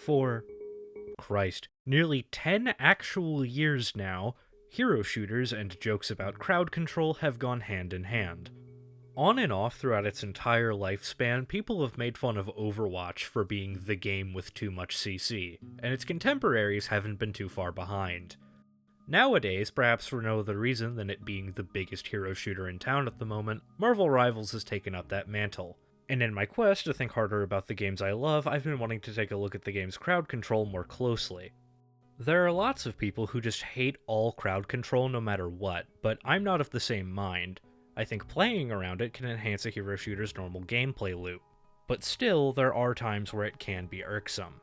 For, Christ, nearly 10 actual years now, hero shooters and jokes about crowd control have gone hand in hand. On and off throughout its entire lifespan, people have made fun of Overwatch for being the game with too much CC, and its contemporaries haven't been too far behind. Nowadays, perhaps for no other reason than it being the biggest hero shooter in town at the moment, Marvel Rivals has taken up that mantle. And in my quest to think harder about the games I love, I've been wanting to take a look at the game's crowd control more closely. There are lots of people who just hate all crowd control no matter what, but I'm not of the same mind. I think playing around it can enhance a hero shooter's normal gameplay loop. But still, there are times where it can be irksome.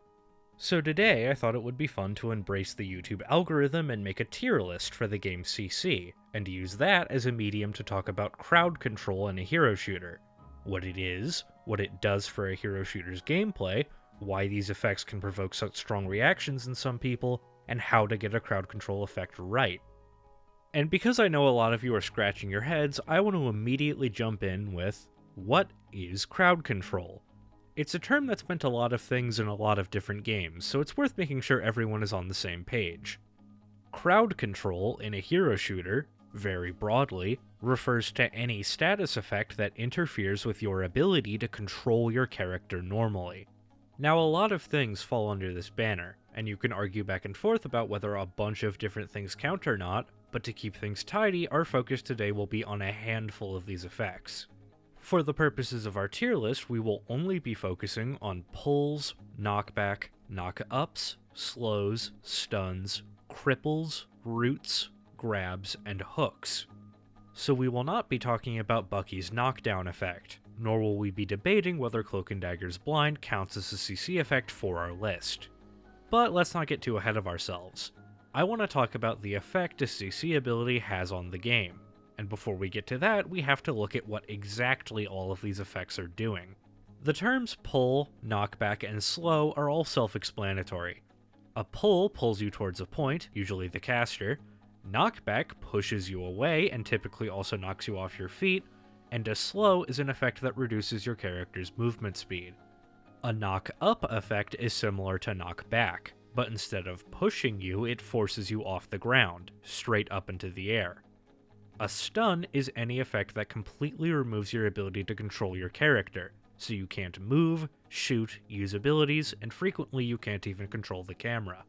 So today, I thought it would be fun to embrace the YouTube algorithm and make a tier list for the game's CC, and use that as a medium to talk about crowd control in a hero shooter. What it is, what it does for a hero shooter's gameplay, why these effects can provoke such strong reactions in some people, and how to get a crowd control effect right. And because I know a lot of you are scratching your heads, I want to immediately jump in with, what is crowd control? It's a term that's meant a lot of things in a lot of different games, so it's worth making sure everyone is on the same page. Crowd control in a hero shooter, very broadly, refers to any status effect that interferes with your ability to control your character normally. Now, a lot of things fall under this banner, and you can argue back and forth about whether a bunch of different things count or not, but to keep things tidy, our focus today will be on a handful of these effects. For the purposes of our tier list, we will only be focusing on pulls, knockback, knock-ups, slows, stuns, cripples, roots, grabs, and hooks. So we will not be talking about Bucky's knockdown effect, nor will we be debating whether Cloak and Dagger's blind counts as a CC effect for our list. But let's not get too ahead of ourselves. I want to talk about the effect a CC ability has on the game, and before we get to that, we have to look at what exactly all of these effects are doing. The terms pull, knockback, and slow are all self-explanatory. A pull pulls you towards a point, usually the caster, knockback pushes you away and typically also knocks you off your feet, and a slow is an effect that reduces your character's movement speed. A knock-up effect is similar to knockback, but instead of pushing you, it forces you off the ground, straight up into the air. A stun is any effect that completely removes your ability to control your character, so you can't move, shoot, use abilities, and frequently you can't even control the camera.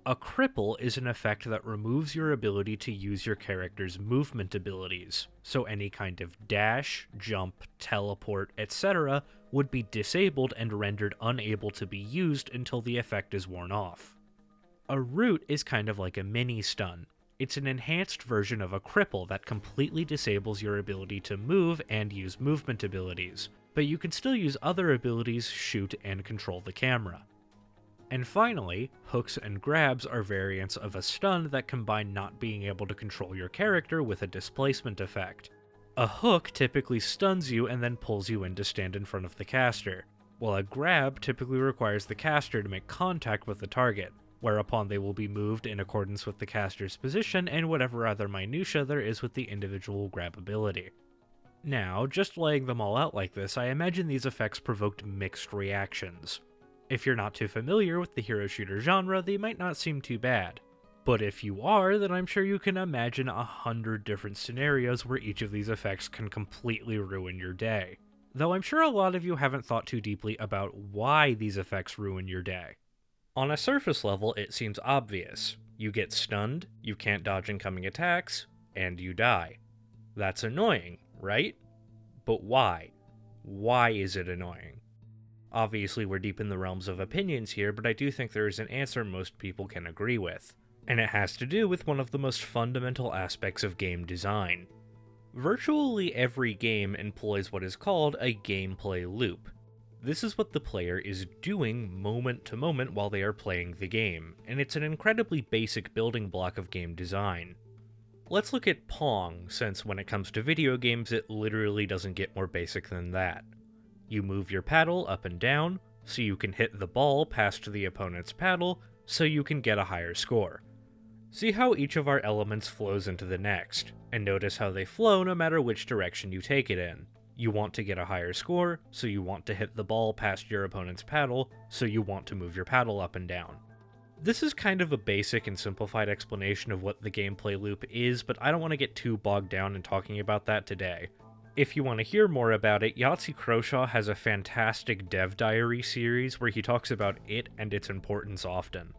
A cripple is an effect that removes your ability to use your character's movement abilities, so any kind of dash, jump, teleport, etc. would be disabled and rendered unable to be used until the effect is worn off. A root is kind of like a mini stun. It's an enhanced version of a cripple that completely disables your ability to move and use movement abilities, but you can still use other abilities, shoot, and control the camera. And finally, hooks and grabs are variants of a stun that combine not being able to control your character with a displacement effect. A hook typically stuns you and then pulls you in to stand in front of the caster, while a grab typically requires the caster to make contact with the target, whereupon they will be moved in accordance with the caster's position and whatever other minutia there is with the individual grab ability. Now, just laying them all out like this, I imagine these effects provoked mixed reactions. If you're not too familiar with the hero shooter genre, they might not seem too bad. But if you are, then I'm sure you can imagine 100 different scenarios where each of these effects can completely ruin your day. Though I'm sure a lot of you haven't thought too deeply about why these effects ruin your day. On a surface level, it seems obvious. You get stunned, you can't dodge incoming attacks, and you die. That's annoying, right? But why? Why is it annoying? Obviously, we're deep in the realms of opinions here, but I do think there is an answer most people can agree with. And it has to do with one of the most fundamental aspects of game design. Virtually every game employs what is called a gameplay loop. This is what the player is doing moment to moment while they are playing the game, and it's an incredibly basic building block of game design. Let's look at Pong, since when it comes to video games, it literally doesn't get more basic than that. You move your paddle up and down, so you can hit the ball past the opponent's paddle, so you can get a higher score. See how each of our elements flows into the next, and notice how they flow no matter which direction you take it in. You want to get a higher score, so you want to hit the ball past your opponent's paddle, so you want to move your paddle up and down. This is kind of a basic and simplified explanation of what the gameplay loop is, but I don't want to get too bogged down in talking about that today. If you want to hear more about it, YAHTZEE Croshaw has a fantastic dev diary series where he talks about it and its importance often.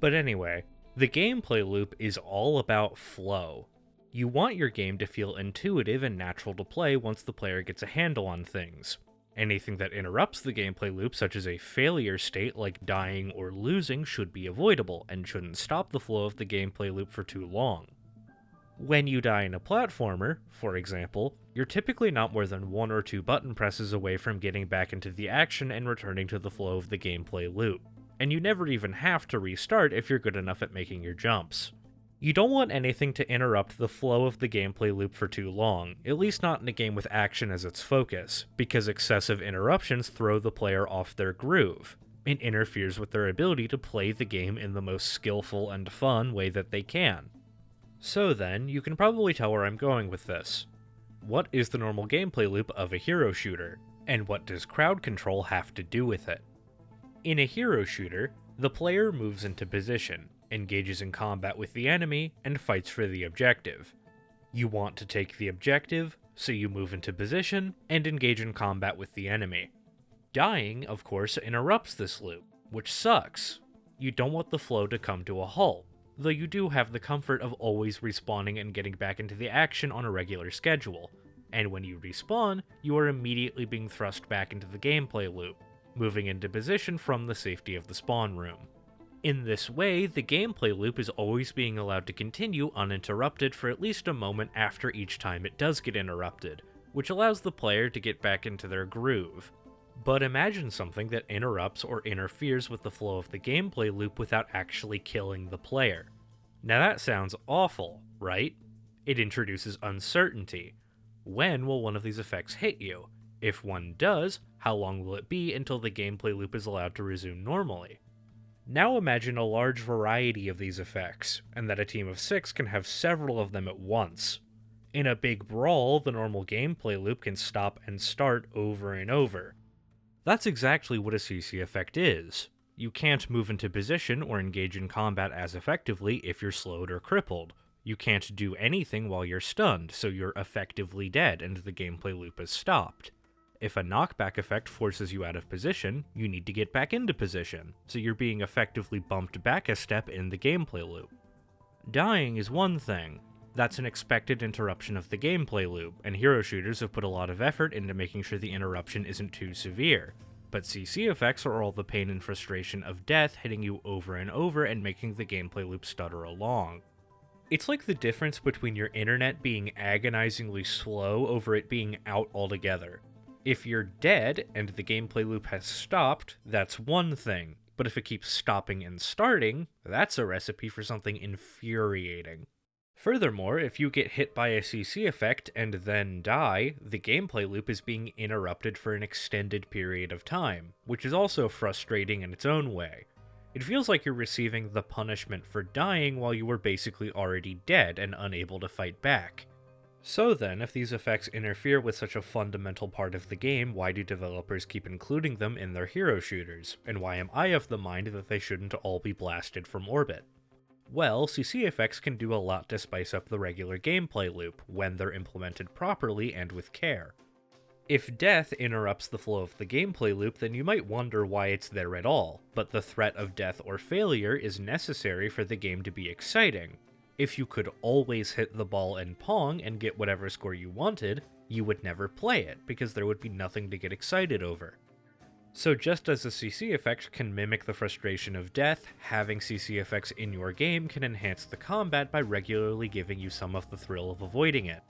But anyway, the gameplay loop is all about flow. You want your game to feel intuitive and natural to play once the player gets a handle on things. Anything that interrupts the gameplay loop, such as a failure state like dying or losing, should be avoidable and shouldn't stop the flow of the gameplay loop for too long. When you die in a platformer, for example, you're typically not more than 1 or 2 button presses away from getting back into the action and returning to the flow of the gameplay loop, and you never even have to restart if you're good enough at making your jumps. You don't want anything to interrupt the flow of the gameplay loop for too long, at least not in a game with action as its focus, because excessive interruptions throw the player off their groove. It interferes with their ability to play the game in the most skillful and fun way that they can. So then, you can probably tell where I'm going with this. What is the normal gameplay loop of a hero shooter, and what does crowd control have to do with it? In a hero shooter, the player moves into position, engages in combat with the enemy, and fights for the objective. You want to take the objective, so you move into position and engage in combat with the enemy. Dying, of course, interrupts this loop, which sucks. You don't want the flow to come to a halt, though you do have the comfort of always respawning and getting back into the action on a regular schedule. And when you respawn, you are immediately being thrust back into the gameplay loop, moving into position from the safety of the spawn room. In this way, the gameplay loop is always being allowed to continue uninterrupted for at least a moment after each time it does get interrupted, which allows the player to get back into their groove. But imagine something that interrupts or interferes with the flow of the gameplay loop without actually killing the player. Now that sounds awful, right? It introduces uncertainty. When will one of these effects hit you? If one does, how long will it be until the gameplay loop is allowed to resume normally? Now imagine a large variety of these effects, and that a team of 6 can have several of them at once. In a big brawl, the normal gameplay loop can stop and start over and over. That's exactly what a CC effect is. You can't move into position or engage in combat as effectively if you're slowed or crippled. You can't do anything while you're stunned, so you're effectively dead and the gameplay loop is stopped. If a knockback effect forces you out of position, you need to get back into position, so you're being effectively bumped back a step in the gameplay loop. Dying is one thing. That's an expected interruption of the gameplay loop, and hero shooters have put a lot of effort into making sure the interruption isn't too severe. But CC effects are all the pain and frustration of death hitting you over and over and making the gameplay loop stutter along. It's like the difference between your internet being agonizingly slow over it being out altogether. If you're dead and the gameplay loop has stopped, that's one thing, but if it keeps stopping and starting, that's a recipe for something infuriating. Furthermore, if you get hit by a CC effect and then die, the gameplay loop is being interrupted for an extended period of time, which is also frustrating in its own way. It feels like you're receiving the punishment for dying while you were basically already dead and unable to fight back. So then, if these effects interfere with such a fundamental part of the game, why do developers keep including them in their hero shooters, and why am I of the mind that they shouldn't all be blasted from orbit? Well, CC effects can do a lot to spice up the regular gameplay loop, when they're implemented properly and with care. If death interrupts the flow of the gameplay loop, then you might wonder why it's there at all, but the threat of death or failure is necessary for the game to be exciting. If you could always hit the ball and pong and get whatever score you wanted, you would never play it, because there would be nothing to get excited over. So just as a CC effect can mimic the frustration of death, having CC effects in your game can enhance the combat by regularly giving you some of the thrill of avoiding it.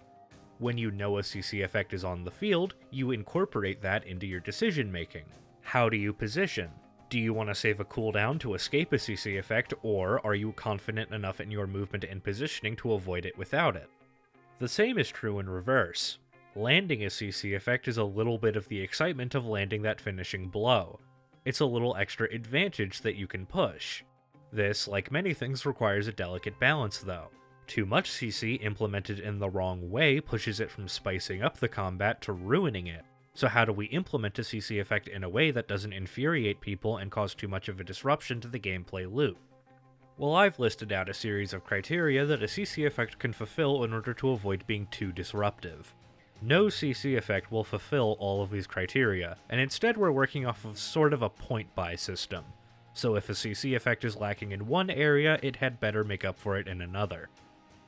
When you know a CC effect is on the field, you incorporate that into your decision making. How do you position? Do you want to save a cooldown to escape a CC effect, or are you confident enough in your movement and positioning to avoid it without it? The same is true in reverse. Landing a CC effect is a little bit of the excitement of landing that finishing blow. It's a little extra advantage that you can push. This, like many things, requires a delicate balance though. Too much CC implemented in the wrong way pushes it from spicing up the combat to ruining it. So how do we implement a CC effect in a way that doesn't infuriate people and cause too much of a disruption to the gameplay loop? Well, I've listed out a series of criteria that a CC effect can fulfill in order to avoid being too disruptive. No CC effect will fulfill all of these criteria, and instead we're working off of sort of a point-buy system. So if a CC effect is lacking in one area, it had better make up for it in another.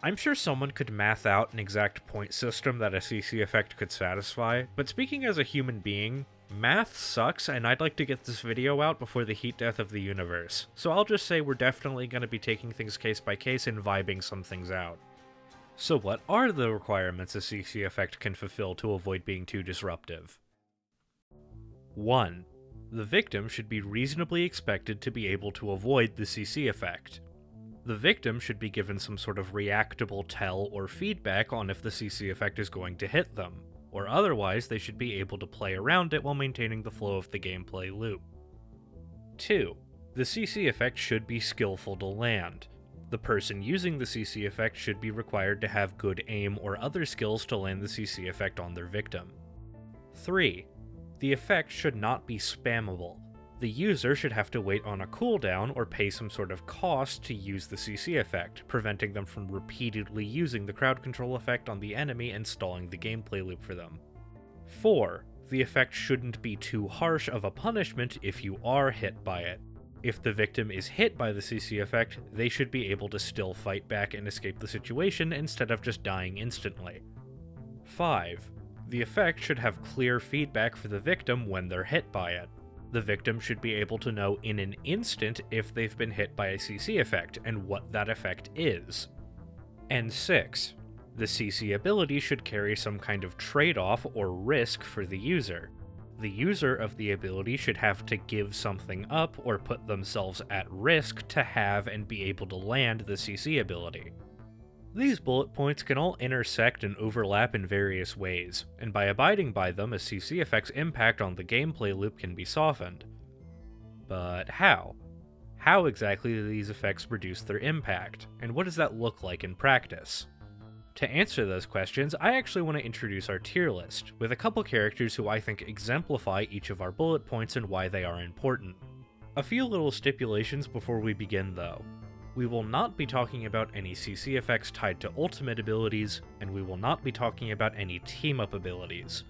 I'm sure someone could math out an exact point system that a CC effect could satisfy, but speaking as a human being, math sucks and I'd like to get this video out before the heat death of the universe, so I'll just say we're definitely going to be taking things case by case and vibing some things out. So what are the requirements a CC effect can fulfill to avoid being too disruptive? 1. The victim should be reasonably expected to be able to avoid the CC effect. The victim should be given some sort of reactable tell or feedback on if the CC effect is going to hit them, or otherwise they should be able to play around it while maintaining the flow of the gameplay loop. 2. The CC effect should be skillful to land. The person using the CC effect should be required to have good aim or other skills to land the CC effect on their victim. 3. The effect should not be spammable. The user should have to wait on a cooldown or pay some sort of cost to use the CC effect, preventing them from repeatedly using the crowd control effect on the enemy and stalling the gameplay loop for them. 4. The effect shouldn't be too harsh of a punishment if you are hit by it. If the victim is hit by the CC effect, they should be able to still fight back and escape the situation instead of just dying instantly. 5. The effect should have clear feedback for the victim when they're hit by it. The victim should be able to know in an instant if they've been hit by a CC effect and what that effect is. And 6. The CC ability should carry some kind of trade-off or risk for the user. The user of the ability should have to give something up or put themselves at risk to have and be able to land the CC ability. These bullet points can all intersect and overlap in various ways, and by abiding by them, a CC effect's impact on the gameplay loop can be softened. But how? How exactly do these effects reduce their impact, and what does that look like in practice? To answer those questions, I actually want to introduce our tier list, with a couple characters who I think exemplify each of our bullet points and why they are important. A few little stipulations before we begin though. We will not be talking about any CC effects tied to ultimate abilities, and we will not be talking about any team-up abilities.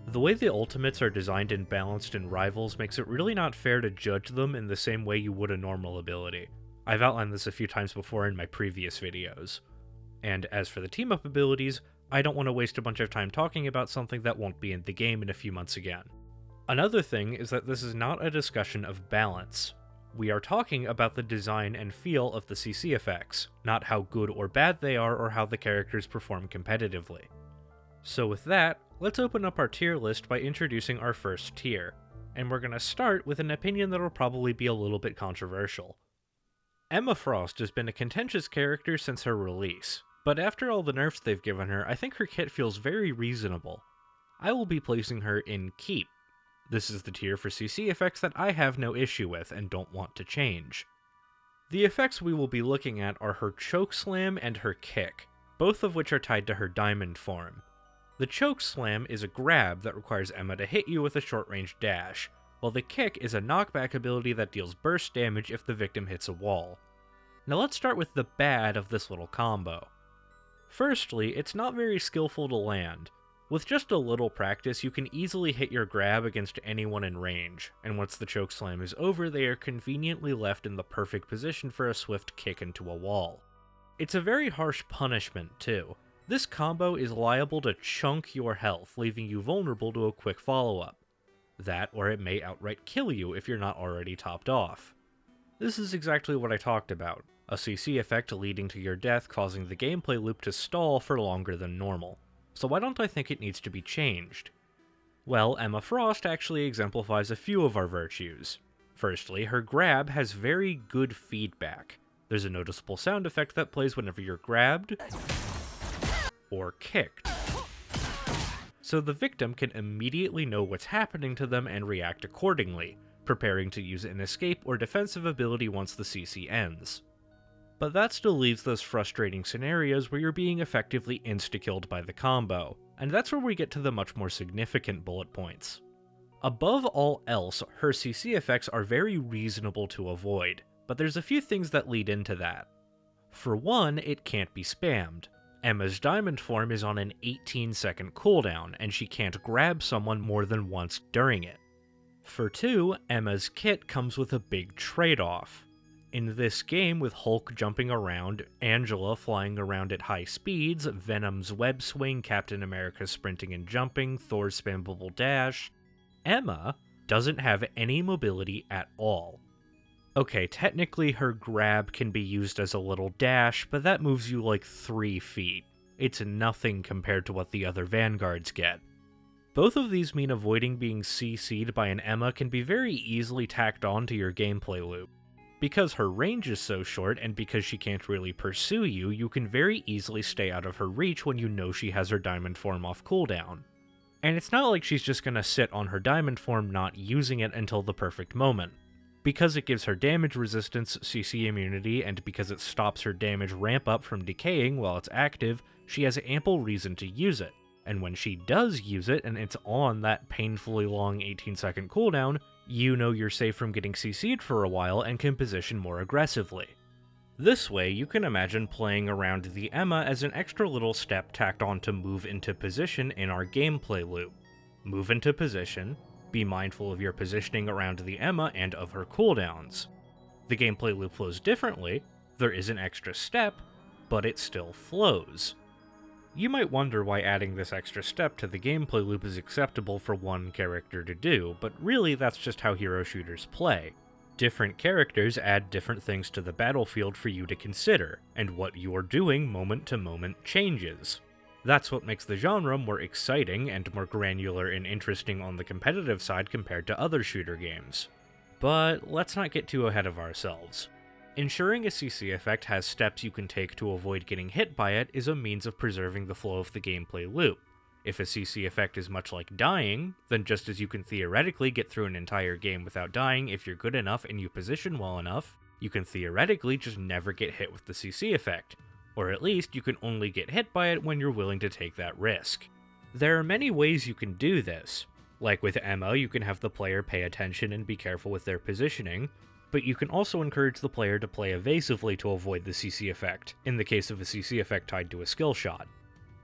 The way the ultimates are designed and balanced in Rivals makes it really not fair to judge them in the same way you would a normal ability. I've outlined this a few times before in my previous videos. And as for the team-up abilities, I don't want to waste a bunch of time talking about something that won't be in the game in a few months again. Another thing is that this is not a discussion of balance. We are talking about the design and feel of the CC effects, not how good or bad they are or how the characters perform competitively. So with that, let's open up our tier list by introducing our first tier, and we're going to start with an opinion that'll probably be a little bit controversial. Emma Frost has been a contentious character since her release, but after all the nerfs they've given her, I think her kit feels very reasonable. I will be placing her in Keep. This is the tier for CC effects that I have no issue with and don't want to change. The effects we will be looking at are her Choke Slam and her Kick, both of which are tied to her Diamond form. The Choke Slam is a grab that requires Emma to hit you with a short-range dash, while the Kick is a knockback ability that deals burst damage if the victim hits a wall. Now let's start with the bad of this little combo. Firstly, it's not very skillful to land. With just a little practice, you can easily hit your grab against anyone in range, and once the Choke Slam is over, they are conveniently left in the perfect position for a swift kick into a wall. It's a very harsh punishment, too. This combo is liable to chunk your health, leaving you vulnerable to a quick follow-up. That, or it may outright kill you if you're not already topped off. This is exactly what I talked about, a CC effect leading to your death causing the gameplay loop to stall for longer than normal. So why don't I think it needs to be changed? Well, Emma Frost actually exemplifies a few of our virtues. Firstly, her grab has very good feedback. There's a noticeable sound effect that plays whenever you're grabbed or kicked. So the victim can immediately know what's happening to them and react accordingly, preparing to use an escape or defensive ability once the CC ends. But that still leaves those frustrating scenarios where you're being effectively insta-killed by the combo, and that's where we get to the much more significant bullet points. Above all else, her CC effects are very reasonable to avoid, but there's a few things that lead into that. For one, it can't be spammed. Emma's diamond form is on an 18-second cooldown, and she can't grab someone more than once during it. For two, Emma's kit comes with a big trade-off. In this game, with Hulk jumping around, Angela flying around at high speeds, Venom's web swing, Captain America's sprinting and jumping, Thor's Spamable dash, Emma doesn't have any mobility at all. Okay, technically her grab can be used as a little dash, but that moves you like 3 feet. It's nothing compared to what the other vanguards get. Both of these mean avoiding being CC'd by an Emma can be very easily tacked on to your gameplay loop. Because her range is so short, and because she can't really pursue you, you can very easily stay out of her reach when you know she has her diamond form off cooldown. And it's not like she's just gonna sit on her diamond form not using it until the perfect moment. Because it gives her damage resistance, CC immunity, and because it stops her damage ramp up from decaying while it's active, she has ample reason to use it. And when she does use it, and it's on that painfully long 18-second cooldown, you know you're safe from getting CC'd for a while and can position more aggressively. This way, you can imagine playing around the Emma as an extra little step tacked on to move into position in our gameplay loop. Move into position, be mindful of your positioning around the Emma and of her cooldowns. The gameplay loop flows differently, there is an extra step, but it still flows. You might wonder why adding this extra step to the gameplay loop is acceptable for one character to do, but really that's just how hero shooters play. Different characters add different things to the battlefield for you to consider, and what you're doing moment to moment changes. That's what makes the genre more exciting and more granular and interesting on the competitive side compared to other shooter games. But let's not get too ahead of ourselves. Ensuring a CC effect has steps you can take to avoid getting hit by it is a means of preserving the flow of the gameplay loop. If a CC effect is much like dying, then just as you can theoretically get through an entire game without dying if you're good enough and you position well enough, you can theoretically just never get hit with the CC effect. Or at least you can only get hit by it when you're willing to take that risk. There are many ways you can do this. Like with Emma, you can have the player pay attention and be careful with their positioning, but you can also encourage the player to play evasively to avoid the CC effect, in the case of a CC effect tied to a skill shot.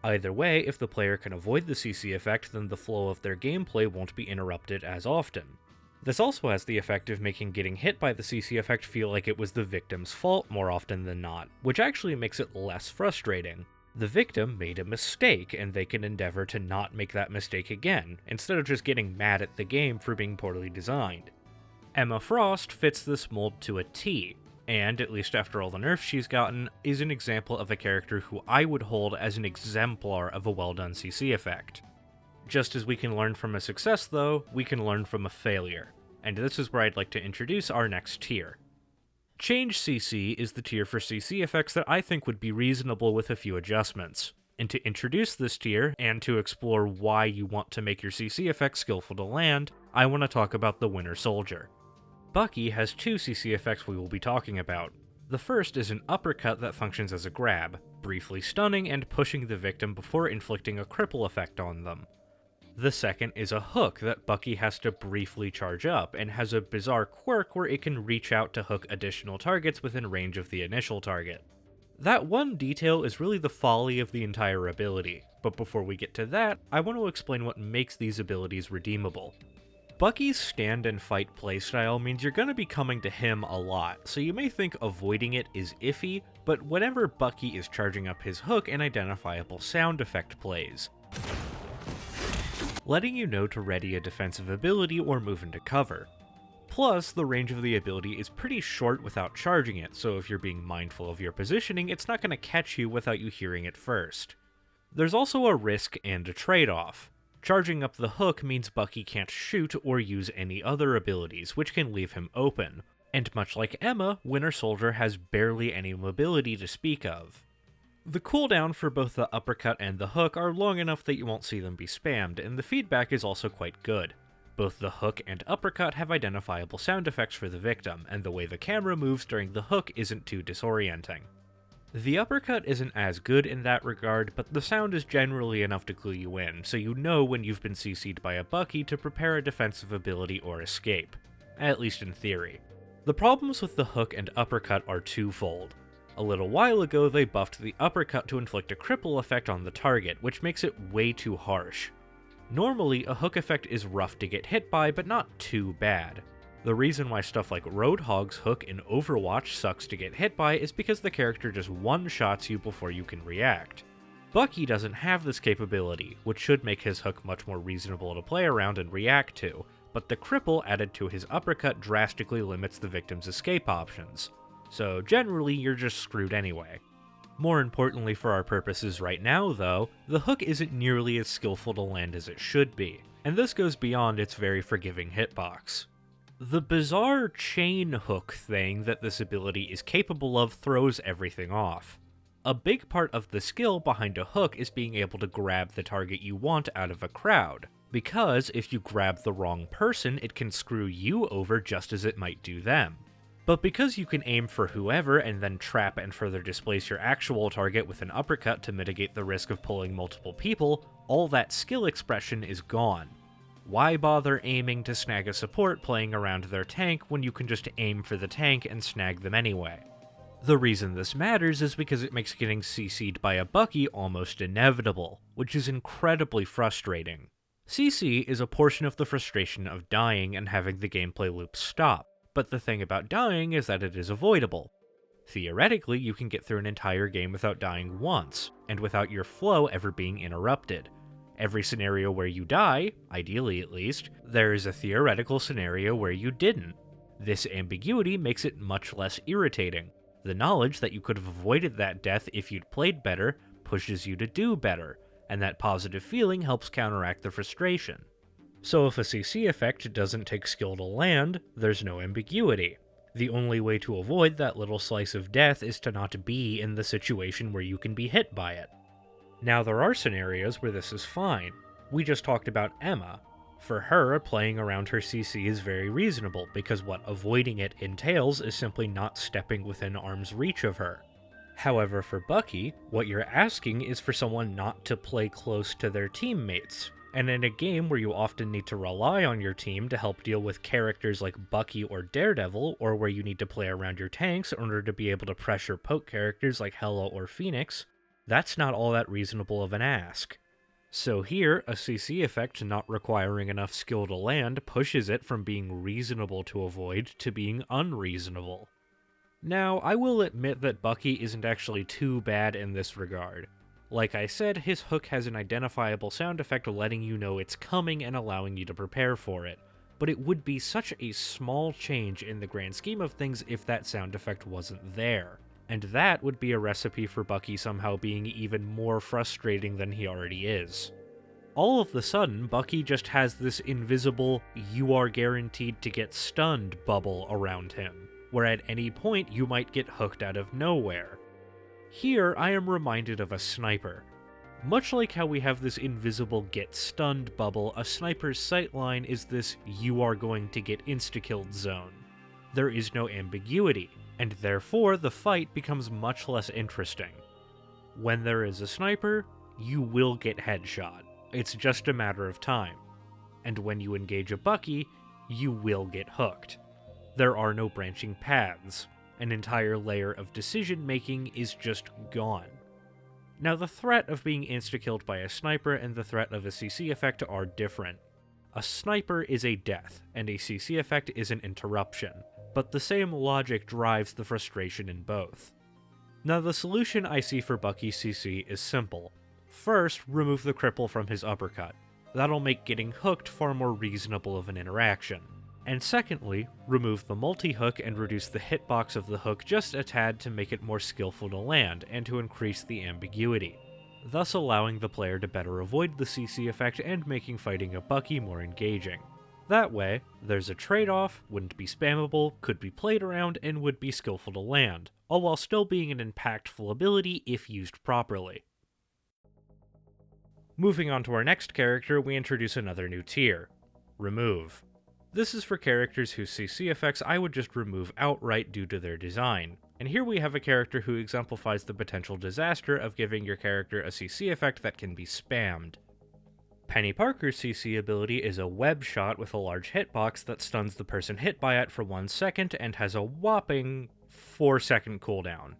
Either way, if the player can avoid the CC effect, then the flow of their gameplay won't be interrupted as often. This also has the effect of making getting hit by the CC effect feel like it was the victim's fault more often than not, which actually makes it less frustrating. The victim made a mistake, and they can endeavor to not make that mistake again, instead of just getting mad at the game for being poorly designed. Emma Frost fits this mold to a T, and, at least after all the nerfs she's gotten, is an example of a character who I would hold as an exemplar of a well-done CC effect. Just as we can learn from a success, though, we can learn from a failure, and this is where I'd like to introduce our next tier. Change CC is the tier for CC effects that I think would be reasonable with a few adjustments. And to introduce this tier, and to explore why you want to make your CC effects skillful to land, I want to talk about the Winter Soldier. Bucky has 2 CC effects we will be talking about. The first is an uppercut that functions as a grab, briefly stunning and pushing the victim before inflicting a cripple effect on them. The second is a hook that Bucky has to briefly charge up, and has a bizarre quirk where it can reach out to hook additional targets within range of the initial target. That one detail is really the folly of the entire ability, but before we get to that, I want to explain what makes these abilities redeemable. Bucky's stand and fight playstyle means you're going to be coming to him a lot, so you may think avoiding it is iffy, but whenever Bucky is charging up his hook, an identifiable sound effect plays, letting you know to ready a defensive ability or move into cover. Plus, the range of the ability is pretty short without charging it, so if you're being mindful of your positioning, it's not going to catch you without you hearing it first. There's also a risk and a trade-off. Charging up the hook means Bucky can't shoot or use any other abilities, which can leave him open. And much like Emma, Winter Soldier has barely any mobility to speak of. The cooldown for both the uppercut and the hook are long enough that you won't see them be spammed, and the feedback is also quite good. Both the hook and uppercut have identifiable sound effects for the victim, and the way the camera moves during the hook isn't too disorienting. The uppercut isn't as good in that regard, but the sound is generally enough to clue you in, so you know when you've been CC'd by a Bucky to prepare a defensive ability or escape. At least in theory. The problems with the hook and uppercut are twofold. A little while ago they buffed the uppercut to inflict a cripple effect on the target, which makes it way too harsh. Normally, a hook effect is rough to get hit by, but not too bad. The reason why stuff like Roadhog's hook in Overwatch sucks to get hit by is because the character just one-shots you before you can react. Bucky doesn't have this capability, which should make his hook much more reasonable to play around and react to, but the cripple added to his uppercut drastically limits the victim's escape options. So generally, you're just screwed anyway. More importantly for our purposes right now, though, the hook isn't nearly as skillful to land as it should be, and this goes beyond its very forgiving hitbox. The bizarre chain hook thing that this ability is capable of throws everything off. A big part of the skill behind a hook is being able to grab the target you want out of a crowd, because if you grab the wrong person, it can screw you over just as it might do them. But because you can aim for whoever and then trap and further displace your actual target with an uppercut to mitigate the risk of pulling multiple people, all that skill expression is gone. Why bother aiming to snag a support playing around their tank when you can just aim for the tank and snag them anyway? The reason this matters is because it makes getting CC'd by a Bucky almost inevitable, which is incredibly frustrating. CC is a portion of the frustration of dying and having the gameplay loop stop, but the thing about dying is that it is avoidable. Theoretically, you can get through an entire game without dying once, and without your flow ever being interrupted. Every scenario where you die, ideally at least, there is a theoretical scenario where you didn't. This ambiguity makes it much less irritating. The knowledge that you could have avoided that death if you'd played better pushes you to do better, and that positive feeling helps counteract the frustration. So if a CC effect doesn't take skill to land, there's no ambiguity. The only way to avoid that little slice of death is to not be in the situation where you can be hit by it. Now there are scenarios where this is fine. We just talked about Emma. For her, playing around her CC is very reasonable, because what avoiding it entails is simply not stepping within arm's reach of her. However, for Bucky, what you're asking is for someone not to play close to their teammates, and in a game where you often need to rely on your team to help deal with characters like Bucky or Daredevil, or where you need to play around your tanks in order to be able to pressure poke characters like Hela or Phoenix, that's not all that reasonable of an ask. So here, a CC effect not requiring enough skill to land pushes it from being reasonable to avoid to being unreasonable. Now, I will admit that Bucky isn't actually too bad in this regard. Like I said, his hook has an identifiable sound effect letting you know it's coming and allowing you to prepare for it, but it would be such a small change in the grand scheme of things if that sound effect wasn't there. And that would be a recipe for Bucky somehow being even more frustrating than he already is. All of a sudden, Bucky just has this invisible, you are guaranteed to get stunned bubble around him, where at any point you might get hooked out of nowhere. Here, I am reminded of a sniper. Much like how we have this invisible get stunned bubble, a sniper's sightline is this you are going to get insta-killed zone. There is no ambiguity, and therefore the fight becomes much less interesting. When there is a sniper, you will get headshot. It's just a matter of time. And when you engage a Bucky, you will get hooked. There are no branching paths. An entire layer of decision-making is just gone. Now, the threat of being insta-killed by a sniper and the threat of a CC effect are different. A sniper is a death, and a CC effect is an interruption, but the same logic drives the frustration in both. Now, the solution I see for Bucky's CC is simple. First, remove the cripple from his uppercut. That'll make getting hooked far more reasonable of an interaction. And secondly, remove the multi-hook and reduce the hitbox of the hook just a tad to make it more skillful to land and to increase the ambiguity, thus allowing the player to better avoid the CC effect and making fighting a Bucky more engaging. That way, there's a trade-off, wouldn't be spammable, could be played around, and would be skillful to land, all while still being an impactful ability if used properly. Moving on to our next character, we introduce another new tier. remove. This is for characters whose CC effects I would just remove outright due to their design. And here we have a character who exemplifies the potential disaster of giving your character a CC effect that can be spammed. Peni Parker's CC ability is a web shot with a large hitbox that stuns the person hit by it for 1 second and has a whopping 4-second cooldown.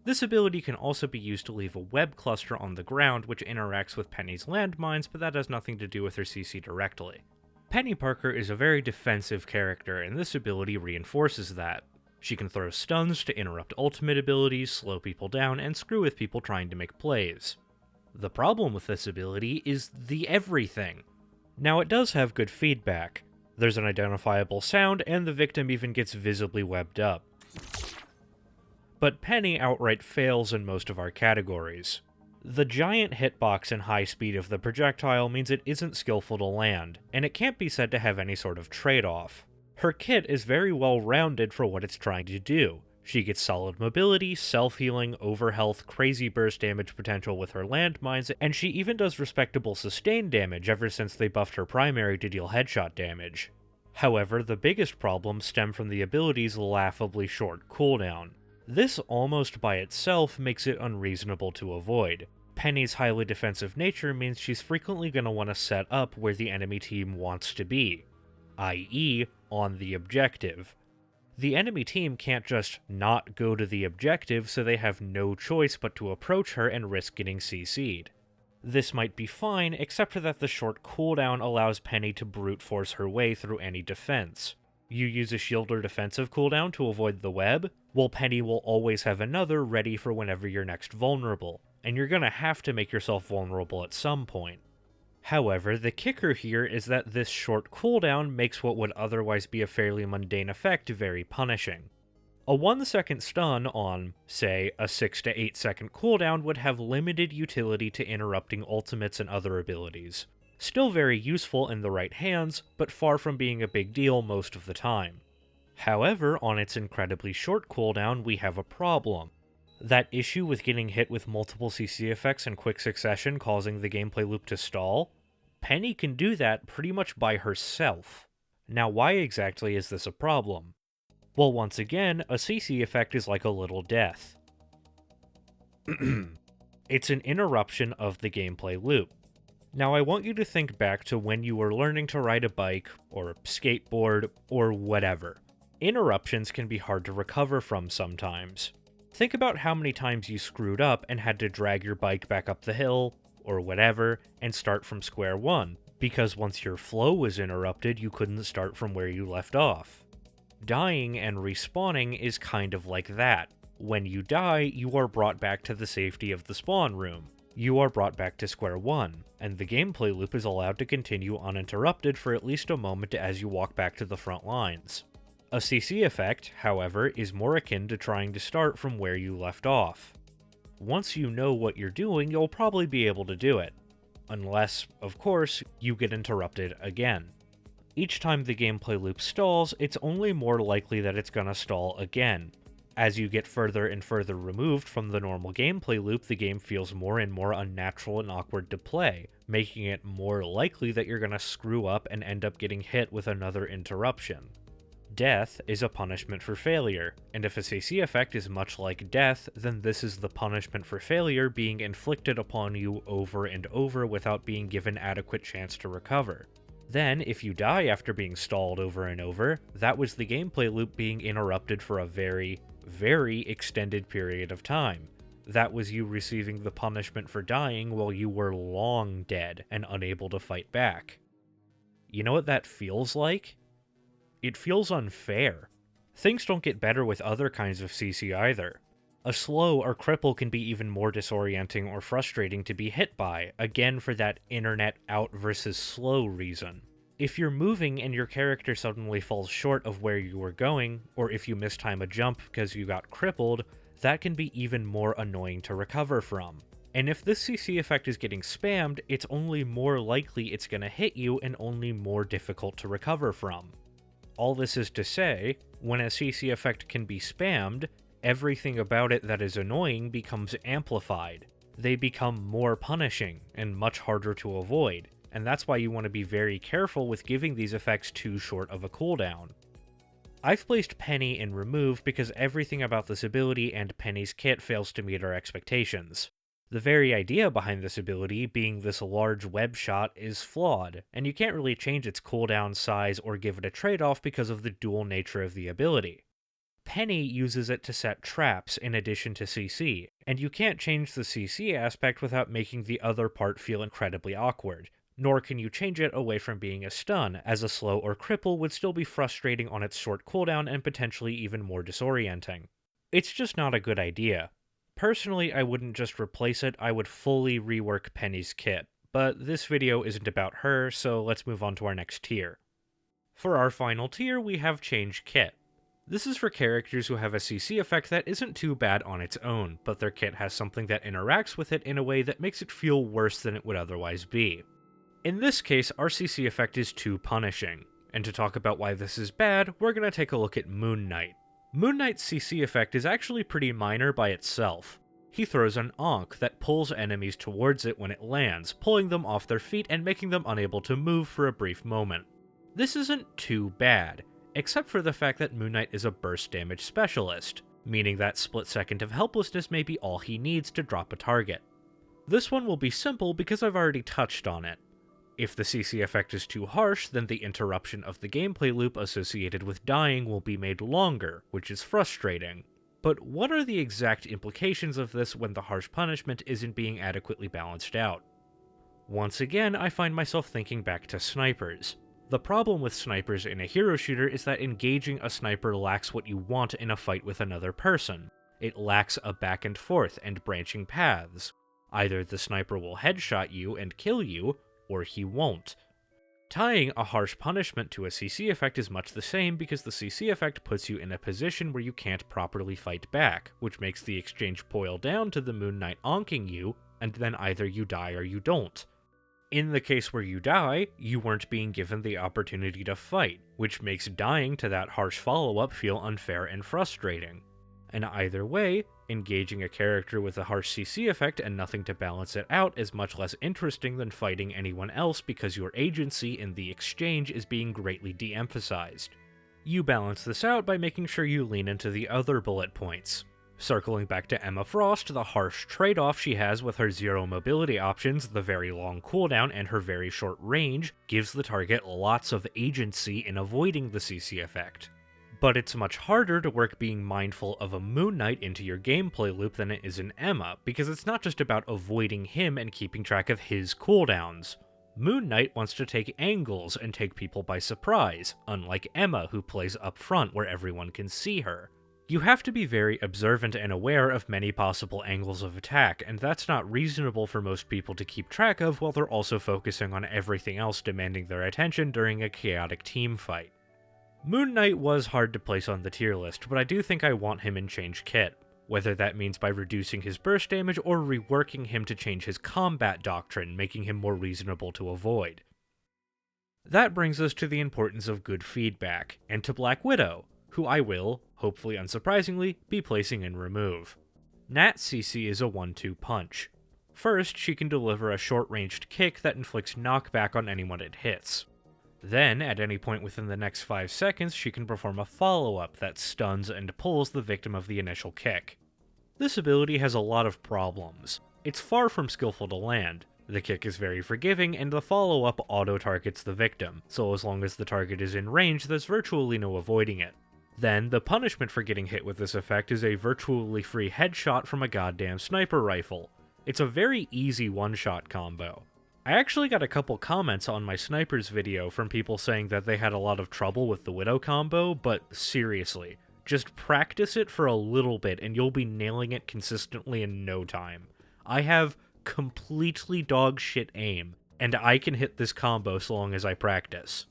This ability can also be used to leave a web cluster on the ground which interacts with Peni's landmines, but that has nothing to do with her CC directly. Peni Parker is a very defensive character, and this ability reinforces that. She can throw stuns to interrupt ultimate abilities, slow people down, and screw with people trying to make plays. The problem with this ability is the everything. Now, it does have good feedback. There's an identifiable sound, and the victim even gets visibly webbed up. But Peni outright fails in most of our categories. The giant hitbox and high speed of the projectile means it isn't skillful to land, and it can't be said to have any sort of trade-off. Her kit is very well rounded for what it's trying to do. She gets solid mobility, self-healing, overhealth, crazy burst damage potential with her landmines, and she even does respectable sustain damage ever since they buffed her primary to deal headshot damage. However, the biggest problems stem from the ability's laughably short cooldown. This almost by itself makes it unreasonable to avoid. Peni's highly defensive nature means she's frequently going to want to set up where the enemy team wants to be, i.e., on the objective. The enemy team can't just not go to the objective, so they have no choice but to approach her and risk getting CC'd. This might be fine, except for that the short cooldown allows Peni to brute force her way through any defense. You use a shield or defensive cooldown to avoid the web, well, Peni will always have another ready for whenever you're next vulnerable, and you're gonna have to make yourself vulnerable at some point. However, the kicker here is that this short cooldown makes what would otherwise be a fairly mundane effect very punishing. A 1-second stun on, say, a 6 to 8 second cooldown would have limited utility to interrupting ultimates and other abilities. Still very useful in the right hands, but far from being a big deal most of the time. However, on its incredibly short cooldown, we have a problem. That issue with getting hit with multiple CC effects in quick succession causing the gameplay loop to stall? Peni can do that pretty much by herself. Now, why exactly is this a problem? Well, once again, a CC effect is like a little death. It's an interruption of the gameplay loop. Now, I want you to think back to when you were learning to ride a bike, or skateboard, or whatever. Interruptions can be hard to recover from sometimes. Think about how many times you screwed up and had to drag your bike back up the hill, or whatever, and start from square one, because once your flow was interrupted, you couldn't start from where you left off. Dying and respawning is kind of like that. When you die, you are brought back to the safety of the spawn room. You are brought back to square one, and the gameplay loop is allowed to continue uninterrupted for at least a moment as you walk back to the front lines. A CC effect, however, is more akin to trying to start from where you left off. Once you know what you're doing, you'll probably be able to do it. Unless, of course, you get interrupted again. Each time the gameplay loop stalls, it's only more likely that it's gonna stall again. As you get further and further removed from the normal gameplay loop, the game feels more and more unnatural and awkward to play, making it more likely that you're gonna screw up and end up getting hit with another interruption. Death is a punishment for failure, and if a CC effect is much like death, then this is the punishment for failure being inflicted upon you over and over without being given adequate chance to recover. Then, if you die after being stalled over and over, that was the gameplay loop being interrupted for a very, very extended period of time. That was you receiving the punishment for dying while you were long dead and unable to fight back. You know what that feels like? It feels unfair. Things don't get better with other kinds of CC either. A slow or cripple can be even more disorienting or frustrating to be hit by, again for that internet out versus slow reason. If you're moving and your character suddenly falls short of where you were going, or if you mistime a jump because you got crippled, that can be even more annoying to recover from. And if this CC effect is getting spammed, it's only more likely it's gonna hit you and only more difficult to recover from. All this is to say, when a CC effect can be spammed, everything about it that is annoying becomes amplified. They become more punishing and much harder to avoid. and that's why you want to be very careful with giving these effects too short of a cooldown. I've placed Peni in remove because everything about this ability and Peni's kit fails to meet our expectations. The very idea behind this ability, being this large web shot, is flawed, and you can't really change its cooldown size or give it a trade-off because of the dual nature of the ability. Peni uses it to set traps in addition to CC, and you can't change the CC aspect without making the other part feel incredibly awkward, nor can you change it away from being a stun, as a slow or cripple would still be frustrating on its short cooldown and potentially even more disorienting. It's just not a good idea. Personally, I wouldn't just replace it, I would fully rework Peni's kit, but this video isn't about her, so let's move on to our next tier. For our final tier, we have Change Kit. This is for characters who have a CC effect that isn't too bad on its own, but their kit has something that interacts with it in a way that makes it feel worse than it would otherwise be. In this case, our CC effect is too punishing, and to talk about why this is bad, we're going to take a look at Moon Knight. Moon Knight's CC effect is actually pretty minor by itself. He throws an Ankh that pulls enemies towards it when it lands, pulling them off their feet and making them unable to move for a brief moment. This isn't too bad, except for the fact that Moon Knight is a burst damage specialist, meaning that split second of helplessness may be all he needs to drop a target. This one will be simple because I've already touched on it. If the CC effect is too harsh, then the interruption of the gameplay loop associated with dying will be made longer, which is frustrating. But what are the exact implications of this when the harsh punishment isn't being adequately balanced out? Once again, I find myself thinking back to snipers. The problem with snipers in a hero shooter is that engaging a sniper lacks what you want in a fight with another person. It lacks a back and forth and branching paths. Either the sniper will headshot you and kill you, or he won't. Tying a harsh punishment to a CC effect is much the same because the CC effect puts you in a position where you can't properly fight back, which makes the exchange boil down to the Moon Knight onking you, and then either you die or you don't. In the case where you die, you weren't being given the opportunity to fight, which makes dying to that harsh follow-up feel unfair and frustrating. And either way, engaging a character with a harsh CC effect and nothing to balance it out is much less interesting than fighting anyone else because your agency in the exchange is being greatly de-emphasized. You balance this out by making sure you lean into the other bullet points. Circling back to Emma Frost, the harsh trade-off she has with her zero mobility options, the very long cooldown, and her very short range gives the target lots of agency in avoiding the CC effect. But it's much harder to work being mindful of a Moon Knight into your gameplay loop than it is in Emma, because it's not just about avoiding him and keeping track of his cooldowns. Moon Knight wants to take angles and take people by surprise, unlike Emma who plays up front where everyone can see her. You have to be very observant and aware of many possible angles of attack, and that's not reasonable for most people to keep track of while they're also focusing on everything else demanding their attention during a chaotic team fight. Moon Knight was hard to place on the tier list, but I do think I want him in Change Kit, whether that means by reducing his burst damage or reworking him to change his combat doctrine, making him more reasonable to avoid. That brings us to the importance of good feedback, and to Black Widow, who I will, hopefully unsurprisingly, be placing in remove. Nat's CC is a 1-2 punch. First, she can deliver a short-ranged kick that inflicts knockback on anyone it hits. Then, at any point within the next 5 seconds, she can perform a follow-up that stuns and pulls the victim of the initial kick. This ability has a lot of problems. It's far from skillful to land, the kick is very forgiving, and the follow-up auto-targets the victim, so as long as the target is in range, there's virtually no avoiding it. Then, the punishment for getting hit with this effect is a virtually free headshot from a goddamn sniper rifle. It's a very easy one-shot combo. I actually got a couple comments on my snipers video from people saying that they had a lot of trouble with the Widow combo, but seriously, just practice it for a little bit and you'll be nailing it consistently in no time. I have completely dog shit aim, and I can hit this combo so long as I practice.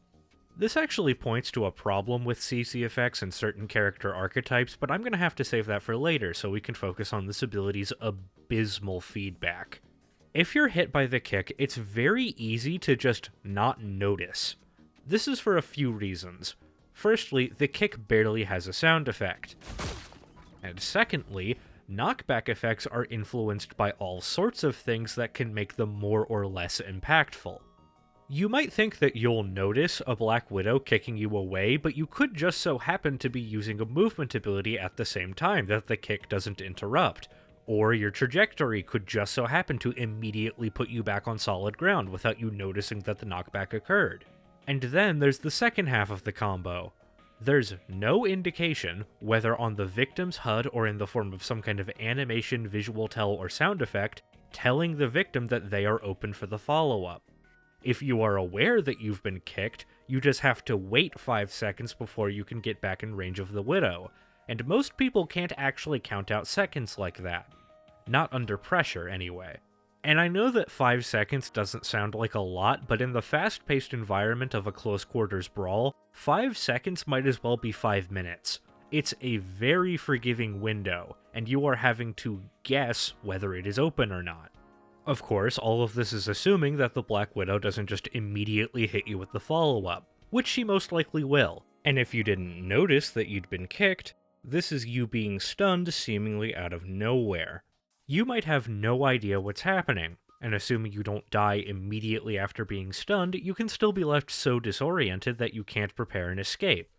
This actually points to a problem with CC effects and certain character archetypes, but I'm going to have to save that for later so we can focus on this ability's abysmal feedback. If you're hit by the kick, it's very easy to just not notice. This is for a few reasons. Firstly, the kick barely has a sound effect. And secondly, knockback effects are influenced by all sorts of things that can make them more or less impactful. You might think that you'll notice a Black Widow kicking you away, but you could just so happen to be using a movement ability at the same time that the kick doesn't interrupt. Or your trajectory could just so happen to immediately put you back on solid ground without you noticing that the knockback occurred. And then there's the second half of the combo. There's no indication, whether on the victim's HUD or in the form of some kind of animation, visual tell, or sound effect, telling the victim that they are open for the follow-up. If you are aware that you've been kicked, you just have to wait 5 seconds before you can get back in range of the Widow, and most people can't actually count out seconds like that. Not under pressure, anyway. And I know that 5 seconds doesn't sound like a lot, but in the fast-paced environment of a close-quarters brawl, 5 seconds might as well be 5 minutes. It's a very forgiving window, and you are having to guess whether it is open or not. Of course, all of this is assuming that the Black Widow doesn't just immediately hit you with the follow-up, which she most likely will. And if you didn't notice that you'd been kicked, this is you being stunned seemingly out of nowhere. You might have no idea what's happening, and assuming you don't die immediately after being stunned, you can still be left so disoriented that you can't prepare an escape.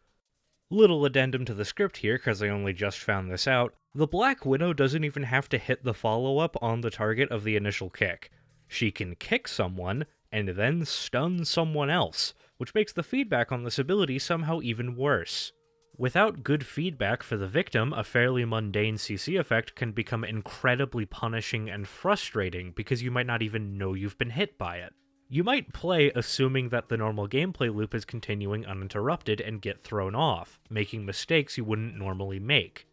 Little addendum to the script here, because I only just found this out, the Black Widow doesn't even have to hit the follow-up on the target of the initial kick. She can kick someone, and then stun someone else, which makes the feedback on this ability somehow even worse. Without good feedback for the victim, a fairly mundane CC effect can become incredibly punishing and frustrating because you might not even know you've been hit by it. You might play assuming that the normal gameplay loop is continuing uninterrupted and get thrown off, making mistakes you wouldn't normally make.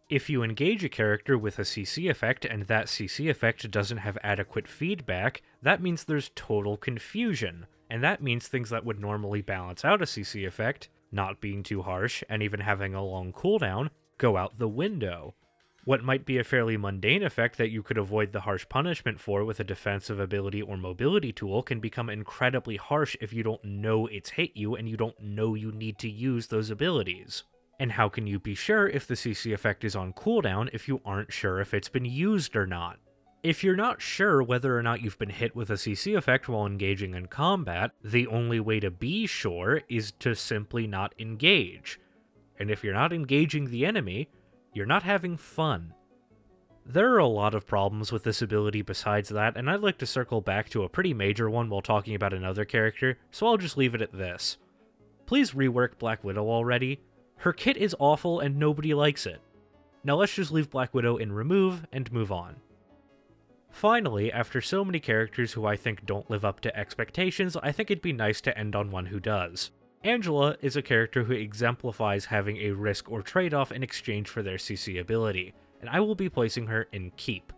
If you engage a character with a CC effect and that CC effect doesn't have adequate feedback, that means there's total confusion, and that means things that would normally balance out a CC effect, not being too harsh, and even having a long cooldown, go out the window. What might be a fairly mundane effect that you could avoid the harsh punishment for with a defensive ability or mobility tool can become incredibly harsh if you don't know it's hit you and you don't know you need to use those abilities. And how can you be sure if the CC effect is on cooldown if you aren't sure if it's been used or not? If you're not sure whether or not you've been hit with a CC effect while engaging in combat, the only way to be sure is to simply not engage. And if you're not engaging the enemy, you're not having fun. There are a lot of problems with this ability besides that, and I'd like to circle back to a pretty major one while talking about another character, so I'll just leave it at this. Please rework Black Widow already. Her kit is awful and nobody likes it. Now let's just leave Black Widow in remove and move on. Finally, after so many characters who I think don't live up to expectations, I think it'd be nice to end on one who does. Angela is a character who exemplifies having a risk or trade-off in exchange for their CC ability, and I will be placing her in Keep.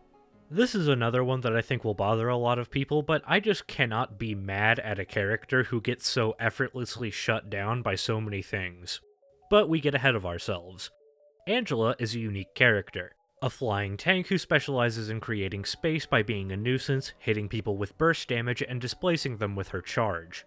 This is another one that I think will bother a lot of people, but I just cannot be mad at a character who gets so effortlessly shut down by so many things. But we get ahead of ourselves. Angela is a unique character. A flying tank who specializes in creating space by being a nuisance, hitting people with burst damage, and displacing them with her charge.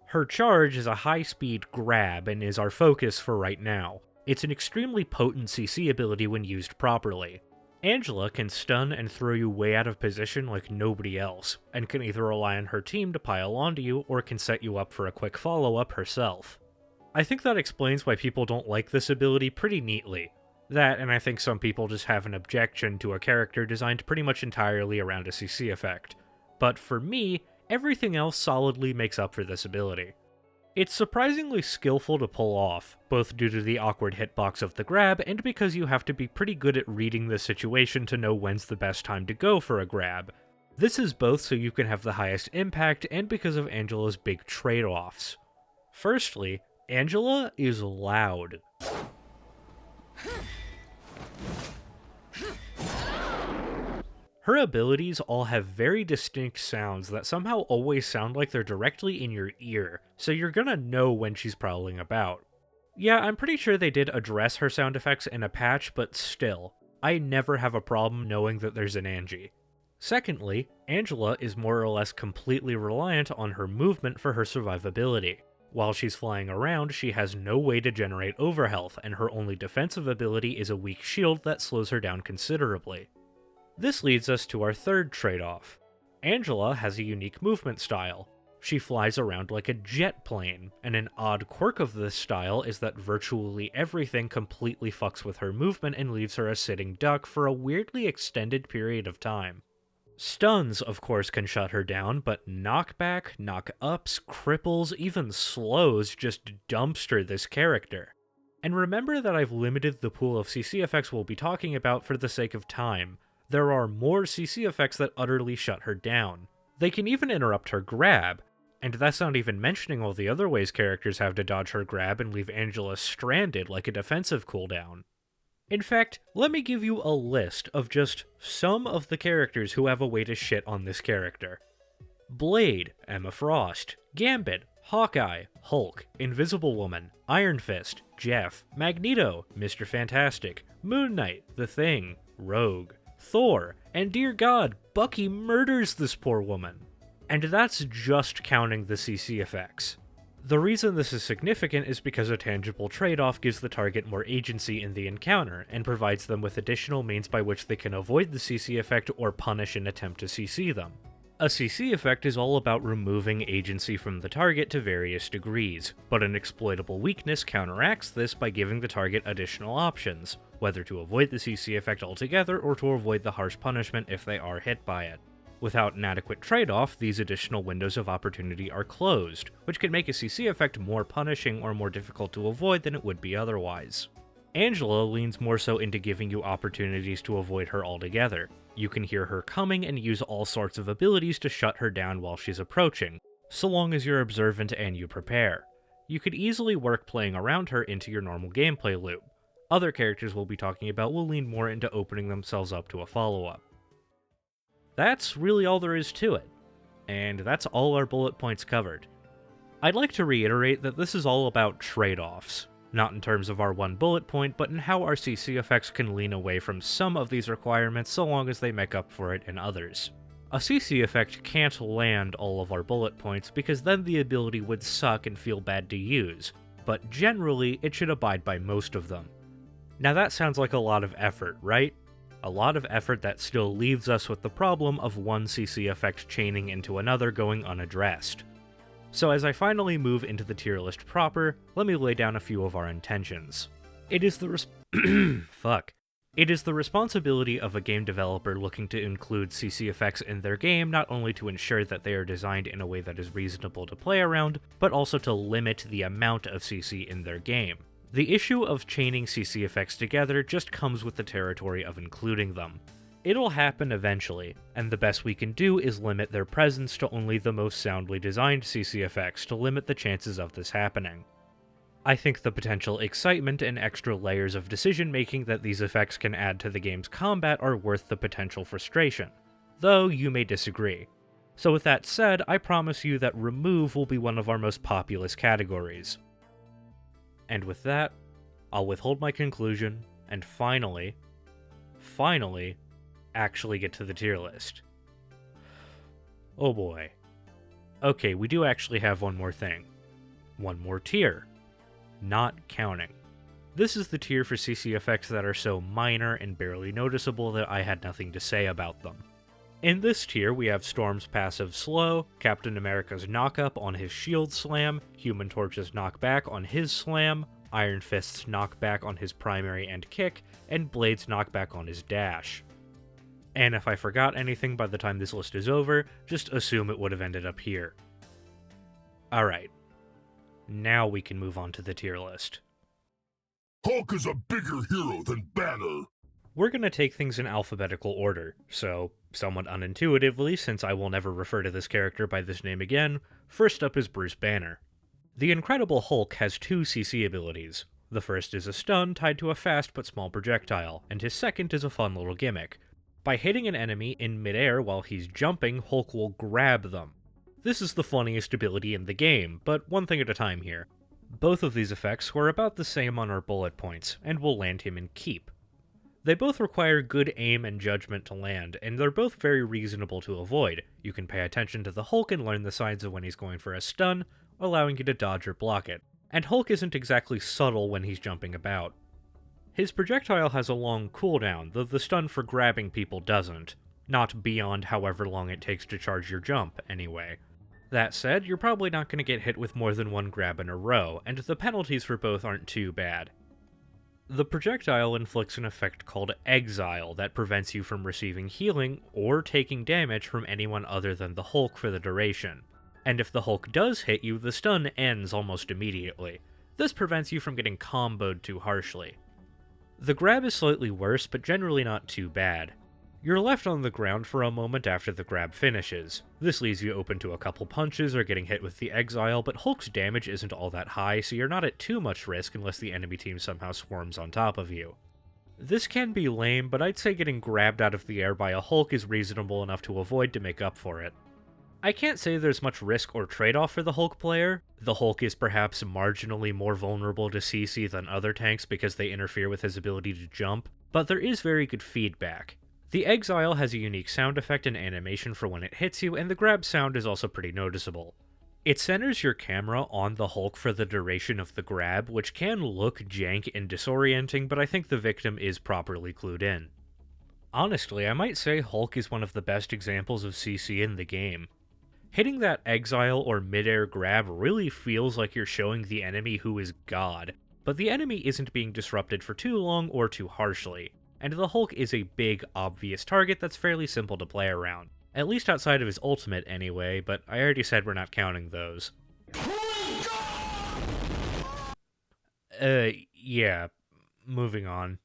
Her charge is a high-speed grab and is our focus for right now. It's an extremely potent CC ability when used properly. Angela can stun and throw you way out of position like nobody else, and can either rely on her team to pile onto you or can set you up for a quick follow-up herself. I think that explains why people don't like this ability pretty neatly. That, and I think some people just have an objection to a character designed pretty much entirely around a CC effect. But for me, everything else solidly makes up for this ability. It's surprisingly skillful to pull off, both due to the awkward hitbox of the grab and because you have to be pretty good at reading the situation to know when's the best time to go for a grab. This is both so you can have the highest impact and because of Angela's big trade-offs. Firstly, Angela is loud. Her abilities all have very distinct sounds that somehow always sound like they're directly in your ear, so you're gonna know when she's prowling about. Yeah, I'm pretty sure they did address her sound effects in a patch, but still, I never have a problem knowing that there's an Angie. Secondly, Angela is more or less completely reliant on her movement for her survivability. While she's flying around, she has no way to generate overhealth, and her only defensive ability is a weak shield that slows her down considerably. This leads us to our third trade-off. Angela has a unique movement style. She flies around like a jet plane, and an odd quirk of this style is that virtually everything completely fucks with her movement and leaves her a sitting duck for a weirdly extended period of time. Stuns, of course, can shut her down, but knockback, knock-ups, cripples, even slows just dumpster this character. And remember that I've limited the pool of CC effects we'll be talking about for the sake of time. There are more CC effects that utterly shut her down. They can even interrupt her grab, and that's not even mentioning all the other ways characters have to dodge her grab and leave Angela stranded like a defensive cooldown. In fact, let me give you a list of just some of the characters who have a way to shit on this character. Blade, Emma Frost, Gambit, Hawkeye, Hulk, Invisible Woman, Iron Fist, Jeff, Magneto, Mr. Fantastic, Moon Knight, The Thing, Rogue, Thor, and dear God, Bucky murders this poor woman. And that's just counting the CC effects. The reason this is significant is because a tangible trade-off gives the target more agency in the encounter, and provides them with additional means by which they can avoid the CC effect or punish an attempt to CC them. A CC effect is all about removing agency from the target to various degrees, but an exploitable weakness counteracts this by giving the target additional options, whether to avoid the CC effect altogether or to avoid the harsh punishment if they are hit by it. Without an adequate trade-off, these additional windows of opportunity are closed, which can make a CC effect more punishing or more difficult to avoid than it would be otherwise. Angela leans more so into giving you opportunities to avoid her altogether. You can hear her coming and use all sorts of abilities to shut her down while she's approaching, so long as you're observant and you prepare. You could easily work playing around her into your normal gameplay loop. Other characters we'll be talking about will lean more into opening themselves up to a follow-up. That's really all there is to it, and that's all our bullet points covered. I'd like to reiterate that this is all about trade-offs, not in terms of our one bullet point, but in how our CC effects can lean away from some of these requirements so long as they make up for it in others. A CC effect can't land all of our bullet points because then the ability would suck and feel bad to use, but generally it should abide by most of them. Now that sounds like a lot of effort, right? A lot of effort that still leaves us with the problem of one CC effect chaining into another going unaddressed. So as I finally move into the tier list proper, let me lay down a few of our intentions. It is the It is the responsibility of a game developer looking to include CC effects in their game not only to ensure that they are designed in a way that is reasonable to play around, but also to limit the amount of CC in their game. The issue of chaining CC effects together just comes with the territory of including them. It'll happen eventually, and the best we can do is limit their presence to only the most soundly designed CC effects to limit the chances of this happening. I think the potential excitement and extra layers of decision-making that these effects can add to the game's combat are worth the potential frustration, though you may disagree. So with that said, I promise you that remove will be one of our most populous categories. And with that, I'll withhold my conclusion, and finally, actually get to the tier list. Oh boy. Okay, we do actually have one more thing. One more tier. Not counting. This is the tier for CC effects that are so minor and barely noticeable that I had nothing to say about them. In this tier, we have Storm's passive slow, Captain America's knock-up on his shield slam, Human Torch's knockback on his slam, Iron Fist's knockback on his primary and kick, and Blade's knockback on his dash. And if I forgot anything by the time this list is over, just assume it would have ended up here. Alright. Now we can move on to the tier list. Hulk is a bigger hero than Banner! We're going to take things in alphabetical order, so, somewhat unintuitively, since I will never refer to this character by this name again, first up is Bruce Banner. The Incredible Hulk has two CC abilities. The first is a stun tied to a fast but small projectile, and his second is a fun little gimmick. By hitting an enemy in midair while he's jumping, Hulk will grab them. This is the funniest ability in the game, but one thing at a time here. Both of these effects score about the same on our bullet points, and will land him in keep. They both require good aim and judgment to land, and they're both very reasonable to avoid. You can pay attention to the Hulk and learn the signs of when he's going for a stun, allowing you to dodge or block it. And Hulk isn't exactly subtle when he's jumping about. His projectile has a long cooldown, though the stun for grabbing people doesn't. Not beyond however long it takes to charge your jump, anyway. That said, you're probably not going to get hit with more than one grab in a row, and the penalties for both aren't too bad. The projectile inflicts an effect called Exile that prevents you from receiving healing or taking damage from anyone other than the Hulk for the duration. And if the Hulk does hit you, the stun ends almost immediately. This prevents you from getting comboed too harshly. The grab is slightly worse, but generally not too bad. You're left on the ground for a moment after the grab finishes. This leaves you open to a couple punches or getting hit with the Exile, but Hulk's damage isn't all that high, so you're not at too much risk unless the enemy team somehow swarms on top of you. This can be lame, but I'd say getting grabbed out of the air by a Hulk is reasonable enough to avoid to make up for it. I can't say there's much risk or trade-off for the Hulk player. The Hulk is perhaps marginally more vulnerable to CC than other tanks because they interfere with his ability to jump, but there is very good feedback. The Exile has a unique sound effect and animation for when it hits you, and the grab sound is also pretty noticeable. It centers your camera on the Hulk for the duration of the grab, which can look jank and disorienting, but I think the victim is properly clued in. Honestly, I might say Hulk is one of the best examples of CC in the game. Hitting that Exile or midair grab really feels like you're showing the enemy who is God, but the enemy isn't being disrupted for too long or too harshly. And the Hulk is a big, obvious target that's fairly simple to play around. At least outside of his ultimate anyway, but I already said we're not counting those. Yeah. Moving on.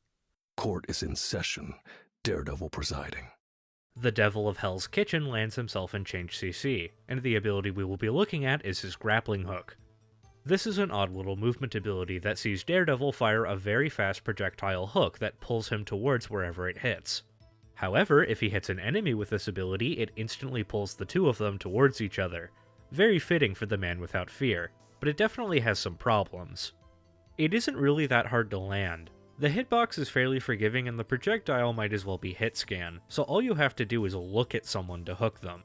Court is in session. Daredevil presiding. The Devil of Hell's Kitchen lands himself in Change CC, and the ability we will be looking at is his grappling hook. This is an odd little movement ability that sees Daredevil fire a very fast projectile hook that pulls him towards wherever it hits. However, if he hits an enemy with this ability, it instantly pulls the two of them towards each other. Very fitting for the man without fear, but it definitely has some problems. It isn't really that hard to land. The hitbox is fairly forgiving and the projectile might as well be hit scan, so all you have to do is look at someone to hook them.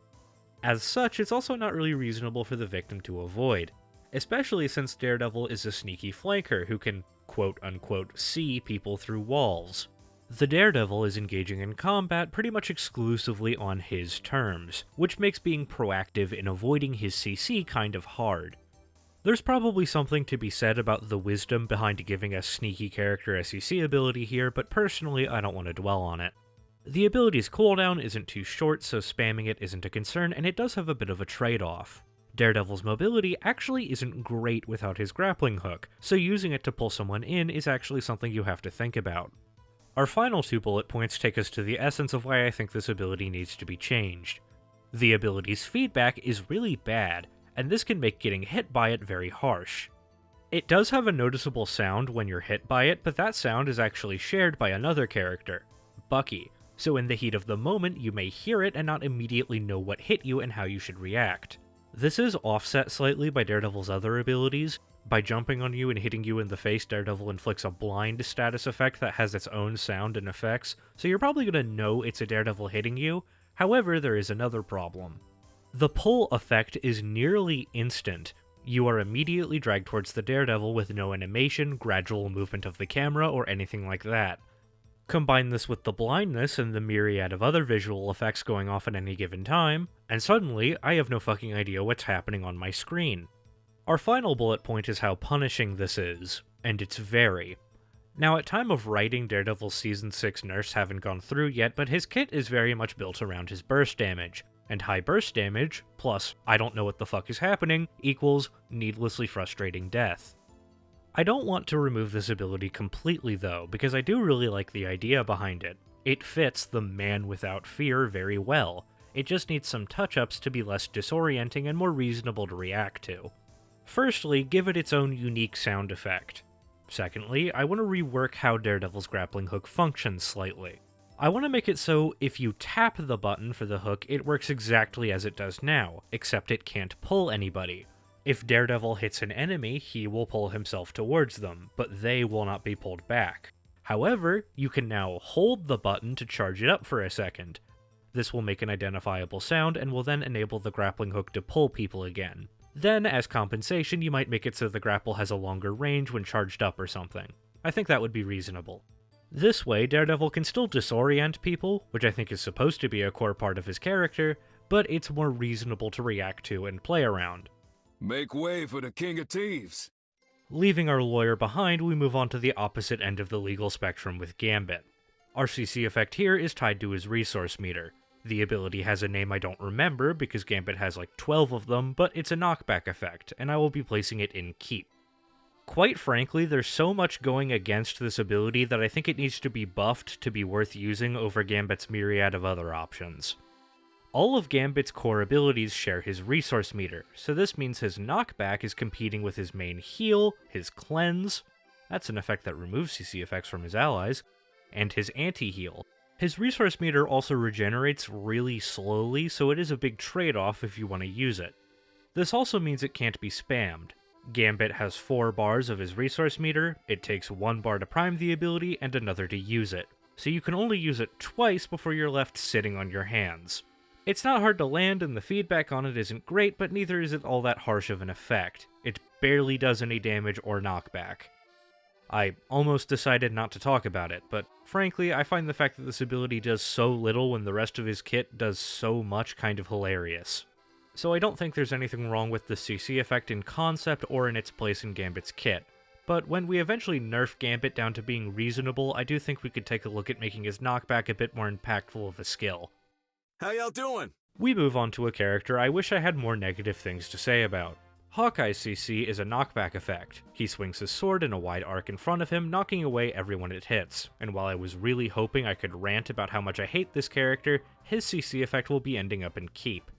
As such, it's also not really reasonable for the victim to avoid, especially since Daredevil is a sneaky flanker who can quote-unquote see people through walls. The Daredevil is engaging in combat pretty much exclusively on his terms, which makes being proactive in avoiding his CC kind of hard. There's probably something to be said about the wisdom behind giving a sneaky character a CC ability here, but personally I don't want to dwell on it. The ability's cooldown isn't too short, so spamming it isn't a concern, and it does have a bit of a trade-off. Daredevil's mobility actually isn't great without his grappling hook, so using it to pull someone in is actually something you have to think about. Our final 2 bullet points take us to the essence of why I think this ability needs to be changed. The ability's feedback is really bad, and this can make getting hit by it very harsh. It does have a noticeable sound when you're hit by it, but that sound is actually shared by another character, Bucky, so in the heat of the moment you may hear it and not immediately know what hit you and how you should react. This is offset slightly by Daredevil's other abilities. By jumping on you and hitting you in the face, Daredevil inflicts a blind status effect that has its own sound and effects, so you're probably going to know it's a Daredevil hitting you. However, there is another problem. The pull effect is nearly instant. You are immediately dragged towards the Daredevil with no animation, gradual movement of the camera, or anything like that. Combine this with the blindness and the myriad of other visual effects going off at any given time, and suddenly I have no fucking idea what's happening on my screen. Our final bullet point is how punishing this is, and it's very. Now, at time of writing, Daredevil's Season 6 nerfs haven't gone through yet, but his kit is very much built around his burst damage, and high burst damage, plus I don't know what the fuck is happening, equals needlessly frustrating death. I don't want to remove this ability completely though, because I do really like the idea behind it. It fits the man without fear very well. It just needs some touch-ups to be less disorienting and more reasonable to react to. Firstly, give it its own unique sound effect. Secondly, I want to rework how Daredevil's grappling hook functions slightly. I want to make it so if you tap the button for the hook, it works exactly as it does now, except it can't pull anybody. If Daredevil hits an enemy, he will pull himself towards them, but they will not be pulled back. However, you can now hold the button to charge it up for a second. This will make an identifiable sound and will then enable the grappling hook to pull people again. Then, as compensation, you might make it so the grapple has a longer range when charged up or something. I think that would be reasonable. This way, Daredevil can still disorient people, which I think is supposed to be a core part of his character, but it's more reasonable to react to and play around. Make way for the King of Thieves. Leaving our lawyer behind, we move on to the opposite end of the legal spectrum with Gambit. Our CC effect here is tied to his resource meter. The ability has a name I don't remember because Gambit has like 12 of them, but it's a knockback effect, and I will be placing it in Keep. Quite frankly, there's so much going against this ability that I think it needs to be buffed to be worth using over Gambit's myriad of other options. All of Gambit's core abilities share his resource meter, so this means his knockback is competing with his main heal, his cleanse, that's an effect that removes CC effects from his allies, and his anti-heal. His resource meter also regenerates really slowly, so it is a big trade-off if you want to use it. This also means it can't be spammed. Gambit has 4 bars of his resource meter, it takes 1 bar to prime the ability and another to use it, so you can only use it twice before you're left sitting on your hands. It's not hard to land and the feedback on it isn't great, but neither is it all that harsh of an effect. It barely does any damage or knockback. I almost decided not to talk about it, but frankly, I find the fact that this ability does so little when the rest of his kit does so much kind of hilarious. So I don't think there's anything wrong with the CC effect in concept or in its place in Gambit's kit. But when we eventually nerf Gambit down to being reasonable, I do think we could take a look at making his knockback a bit more impactful of a skill. How y'all doing? We move on to a character I wish I had more negative things to say about. Hawkeye's CC is a knockback effect. He swings his sword in a wide arc in front of him, knocking away everyone it hits, and while I was really hoping I could rant about how much I hate this character, his CC effect will be ending up in Keep.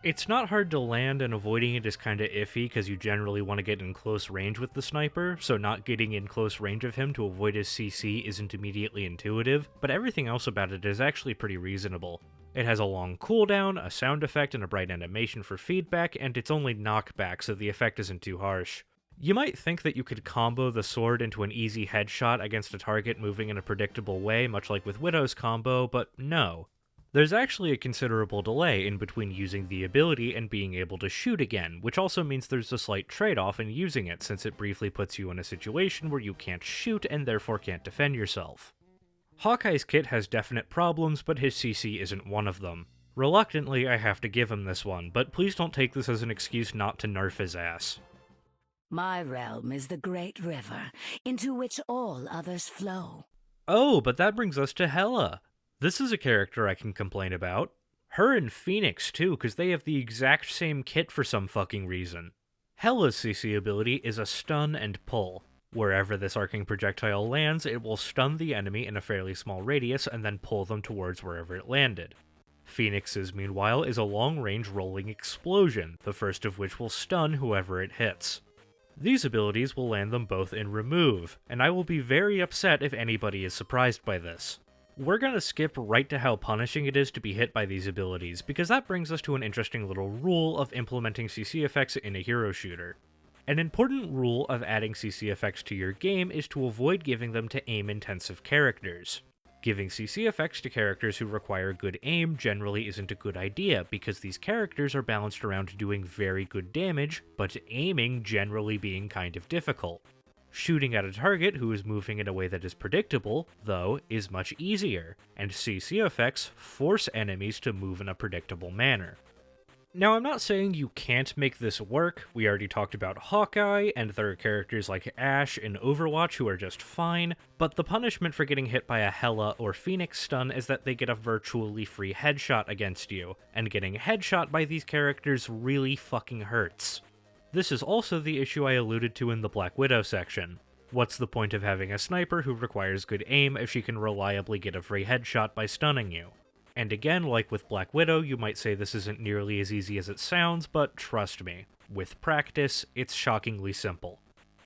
It's not hard to land, and avoiding it is kinda iffy because you generally want to get in close range with the sniper, so not getting in close range of him to avoid his CC isn't immediately intuitive, but everything else about it is actually pretty reasonable. It has a long cooldown, a sound effect, and a bright animation for feedback, and it's only knockback, so the effect isn't too harsh. You might think that you could combo the sword into an easy headshot against a target moving in a predictable way, much like with Widow's combo, but no. There's actually a considerable delay in between using the ability and being able to shoot again, which also means there's a slight trade-off in using it, since it briefly puts you in a situation where you can't shoot and therefore can't defend yourself. Hawkeye's kit has definite problems, but his CC isn't one of them. Reluctantly, I have to give him this one, but please don't take this as an excuse not to nerf his ass. My realm is the great river, into which all others flow. Oh, but that brings us to Hela. This is a character I can complain about. Her and Phoenix, too, because they have the exact same kit for some fucking reason. Hela's CC ability is a stun and pull. Wherever this arcing projectile lands, it will stun the enemy in a fairly small radius and then pull them towards wherever it landed. Phoenix's, meanwhile, is a long-range rolling explosion, the first of which will stun whoever it hits. These abilities will land them both in remove, and I will be very upset if anybody is surprised by this. We're gonna skip right to how punishing it is to be hit by these abilities, because that brings us to an interesting little rule of implementing CC effects in a hero shooter. An important rule of adding CC effects to your game is to avoid giving them to aim-intensive characters. Giving CC effects to characters who require good aim generally isn't a good idea, because these characters are balanced around doing very good damage, but aiming generally being kind of difficult. Shooting at a target who is moving in a way that is predictable, though, is much easier, and CC effects force enemies to move in a predictable manner. Now, I'm not saying you can't make this work. We already talked about Hawkeye, and there are characters like Ashe in Overwatch who are just fine, but the punishment for getting hit by a Hela or Phoenix stun is that they get a virtually free headshot against you, and getting headshot by these characters really fucking hurts. This is also the issue I alluded to in the Black Widow section. What's the point of having a sniper who requires good aim if she can reliably get a free headshot by stunning you? And again, like with Black Widow, you might say this isn't nearly as easy as it sounds, but trust me, with practice, it's shockingly simple.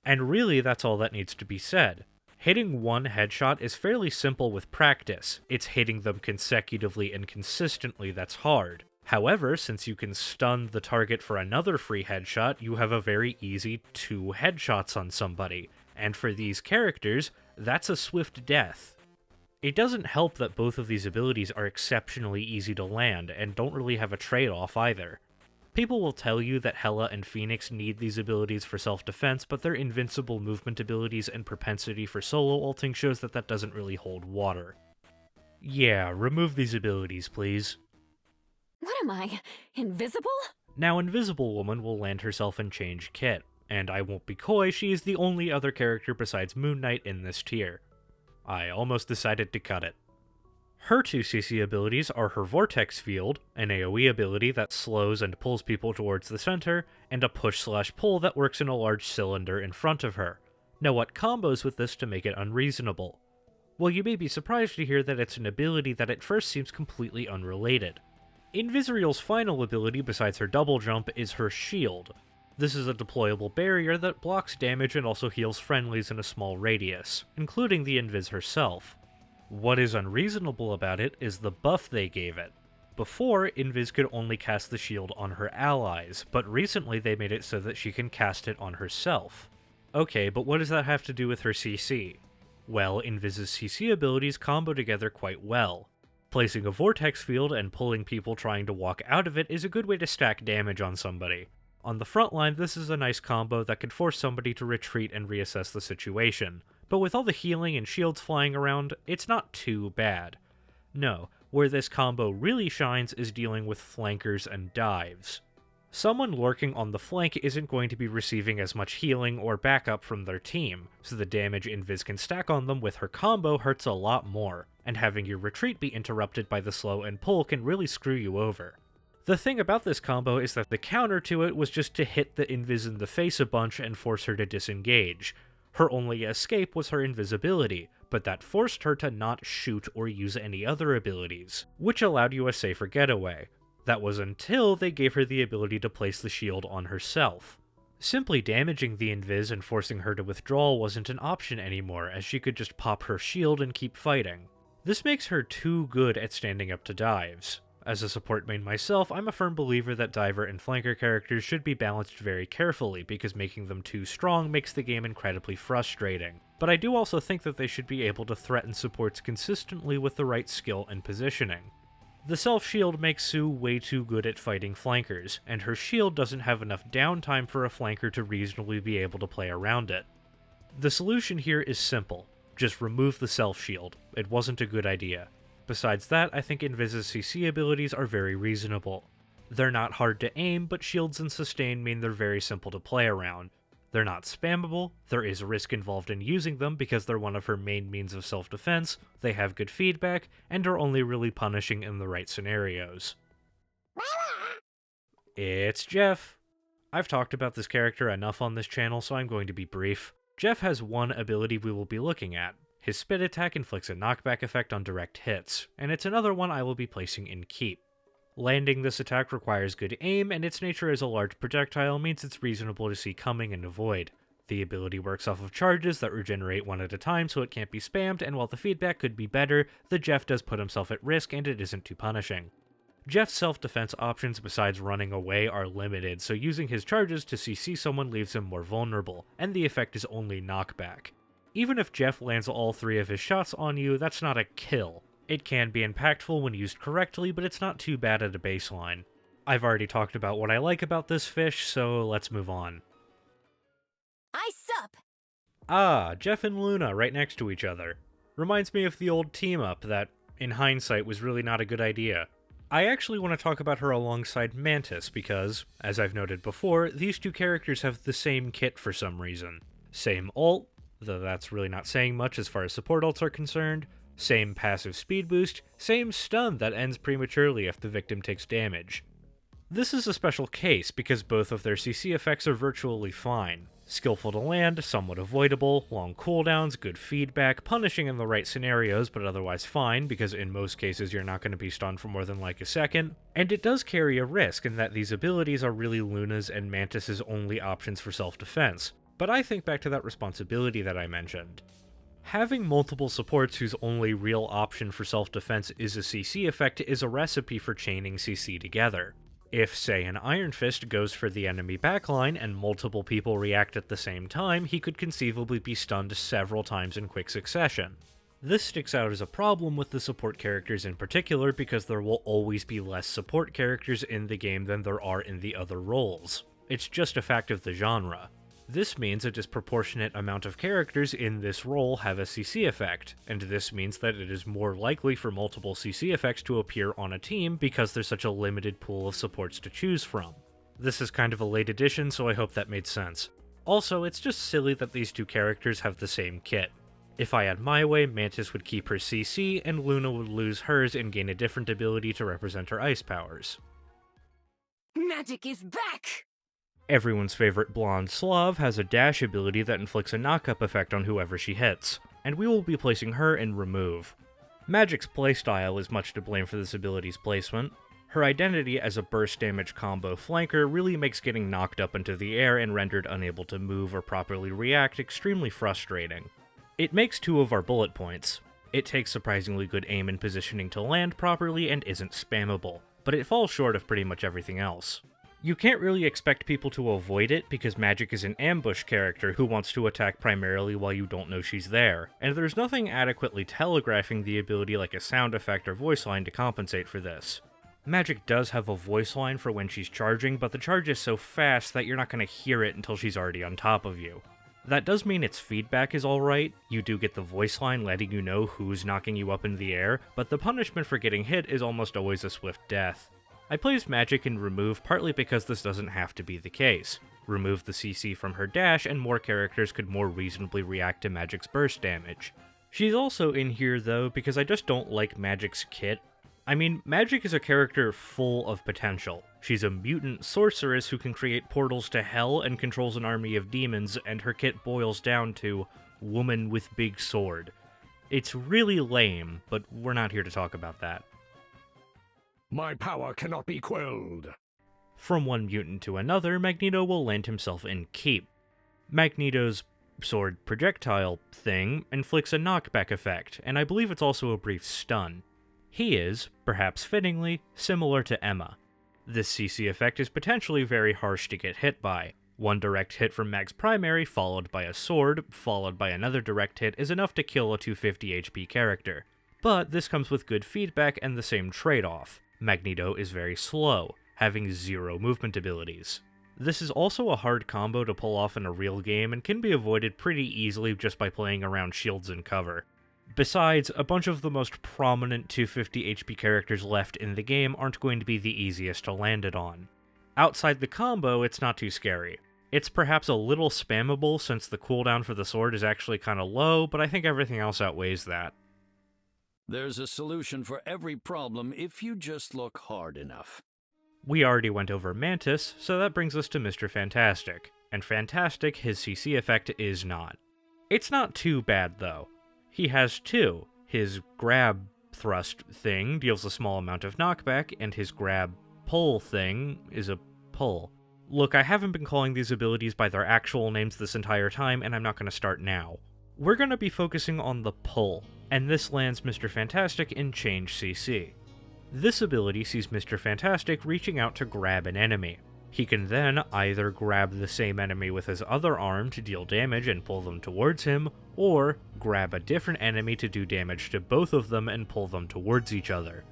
And really, that's all that needs to be said. Hitting one headshot is fairly simple with practice. It's hitting them consecutively and consistently that's hard. However, since you can stun the target for another free headshot, you have a very easy 2 headshots on somebody. And for these characters, that's a swift death. It doesn't help that both of these abilities are exceptionally easy to land, and don't really have a trade-off either. People will tell you that Hela and Phoenix need these abilities for self-defense, but their invincible movement abilities and propensity for solo ulting shows that that doesn't really hold water. Yeah, remove these abilities, please. What am I? Invisible? Now, Invisible Woman will land herself in Change Kit, and I won't be coy, she is the only other character besides Moon Knight in this tier. I almost decided to cut it. Her two CC abilities are her Vortex Field, an AoE ability that slows and pulls people towards the center, and a push/pull that works in a large cylinder in front of her. Now, what combos with this to make it unreasonable? Well, you may be surprised to hear that it's an ability that at first seems completely unrelated. Invisreal's final ability besides her double jump is her shield. This is a deployable barrier that blocks damage and also heals friendlies in a small radius, including the Invis herself. What is unreasonable about it is the buff they gave it. Before, Invis could only cast the shield on her allies, but recently they made it so that she can cast it on herself. Okay, but what does that have to do with her CC? Well, Invis's CC abilities combo together quite well. Placing a vortex field and pulling people trying to walk out of it is a good way to stack damage on somebody. On the front line, this is a nice combo that could force somebody to retreat and reassess the situation, but with all the healing and shields flying around, it's not too bad. No, where this combo really shines is dealing with flankers and dives. Someone lurking on the flank isn't going to be receiving as much healing or backup from their team, so the damage Invis can stack on them with her combo hurts a lot more, and having your retreat be interrupted by the slow and pull can really screw you over. The thing about this combo is that the counter to it was just to hit the Invis in the face a bunch and force her to disengage. Her only escape was her invisibility, but that forced her to not shoot or use any other abilities, which allowed you a safer getaway. That was until they gave her the ability to place the shield on herself. Simply damaging the Invis and forcing her to withdraw wasn't an option anymore, as she could just pop her shield and keep fighting. This makes her too good at standing up to dives. As a support main myself, I'm a firm believer that diver and flanker characters should be balanced very carefully, because making them too strong makes the game incredibly frustrating. But I do also think that they should be able to threaten supports consistently with the right skill and positioning. The self-shield makes Sue way too good at fighting flankers, and her shield doesn't have enough downtime for a flanker to reasonably be able to play around it. The solution here is simple. Just remove the self-shield. It wasn't a good idea. Besides that, I think Invis's CC abilities are very reasonable. They're not hard to aim, but shields and sustain mean they're very simple to play around. They're not spammable, there is risk involved in using them because they're one of her main means of self-defense, they have good feedback, and are only really punishing in the right scenarios. It's Jeff. I've talked about this character enough on this channel, so I'm going to be brief. Jeff has one ability we will be looking at. His spit attack inflicts a knockback effect on direct hits, and it's another one I will be placing in keep. Landing this attack requires good aim, and its nature as a large projectile means it's reasonable to see coming and avoid. The ability works off of charges that regenerate one at a time, so it can't be spammed, and while the feedback could be better, the Jeff does put himself at risk and it isn't too punishing. Jeff's self-defense options besides running away are limited, so using his charges to CC someone leaves him more vulnerable, and the effect is only knockback. Even if Jeff lands all 3 of his shots on you, that's not a kill. It can be impactful when used correctly, but it's not too bad at a baseline. I've already talked about what I like about this fish, so let's move on. I sup! Ah, Jeff and Luna right next to each other. Reminds me of the old team-up that, in hindsight, was really not a good idea. I actually want to talk about her alongside Mantis because, as I've noted before, these two characters have the same kit for some reason. Same ult, though that's really not saying much as far as support ults are concerned. Same passive speed boost, same stun that ends prematurely if the victim takes damage. This is a special case because both of their CC effects are virtually fine. Skillful to land, somewhat avoidable, long cooldowns, good feedback, punishing in the right scenarios but otherwise fine because in most cases you're not going to be stunned for more than like a second. And it does carry a risk in that these abilities are really Luna's and Mantis' only options for self-defense. But I think back to that responsibility that I mentioned. Having multiple supports whose only real option for self-defense is a CC effect is a recipe for chaining CC together. If, say, an Iron Fist goes for the enemy backline and multiple people react at the same time, he could conceivably be stunned several times in quick succession. This sticks out as a problem with the support characters in particular because there will always be less support characters in the game than there are in the other roles. It's just a fact of the genre. This means a disproportionate amount of characters in this role have a CC effect, and this means that it is more likely for multiple CC effects to appear on a team because there's such a limited pool of supports to choose from. This is kind of a late addition, so I hope that made sense. Also, it's just silly that these two characters have the same kit. If I had my way, Mantis would keep her CC, and Luna would lose hers and gain a different ability to represent her ice powers. Magic is back! Everyone's favorite blonde Slav has a dash ability that inflicts a knock-up effect on whoever she hits, and we will be placing her in Remove. Magik's playstyle is much to blame for this ability's placement. Her identity as a burst damage combo flanker really makes getting knocked up into the air and rendered unable to move or properly react extremely frustrating. It makes 2 of our bullet points. It takes surprisingly good aim and positioning to land properly and isn't spammable, but it falls short of pretty much everything else. You can't really expect people to avoid it because Magik is an ambush character who wants to attack primarily while you don't know she's there, and there's nothing adequately telegraphing the ability like a sound effect or voice line to compensate for this. Magik does have a voice line for when she's charging, but the charge is so fast that you're not going to hear it until she's already on top of you. That does mean its feedback is alright, you do get the voice line letting you know who's knocking you up in the air, but the punishment for getting hit is almost always a swift death. I placed Magik in Remove partly because this doesn't have to be the case. Remove the CC from her dash and more characters could more reasonably react to Magik's burst damage. She's also in here though because I just don't like Magik's kit. I mean, Magik is a character full of potential. She's a mutant sorceress who can create portals to hell and controls an army of demons, and her kit boils down to woman with big sword. It's really lame, but we're not here to talk about that. My power cannot be quelled. From one mutant to another, Magneto will land himself in Keep. Magneto's sword projectile thing inflicts a knockback effect, and I believe it's also a brief stun. He is, perhaps fittingly, similar to Emma. This CC effect is potentially very harsh to get hit by. One direct hit from Mag's primary, followed by a sword, followed by another direct hit, is enough to kill a 250 HP character. But this comes with good feedback and the same trade-off. Magneto is very slow, having 0 movement abilities. This is also a hard combo to pull off in a real game and can be avoided pretty easily just by playing around shields and cover. Besides, a bunch of the most prominent 250 HP characters left in the game aren't going to be the easiest to land it on. Outside the combo, it's not too scary. It's perhaps a little spammable since the cooldown for the sword is actually kinda low, but I think everything else outweighs that. There's a solution for every problem if you just look hard enough. We already went over Mantis, so that brings us to Mr. Fantastic. And Fantastic, his CC effect is not. It's not too bad, though. He has 2. His grab thrust thing deals a small amount of knockback, and his grab pull thing is a pull. Look, I haven't been calling these abilities by their actual names this entire time, and I'm not going to start now. We're going to be focusing on the pull, and this lands Mr. Fantastic in Change CC. This ability sees Mr. Fantastic reaching out to grab an enemy. He can then either grab the same enemy with his other arm to deal damage and pull them towards him, or grab a different enemy to do damage to both of them and pull them towards each other.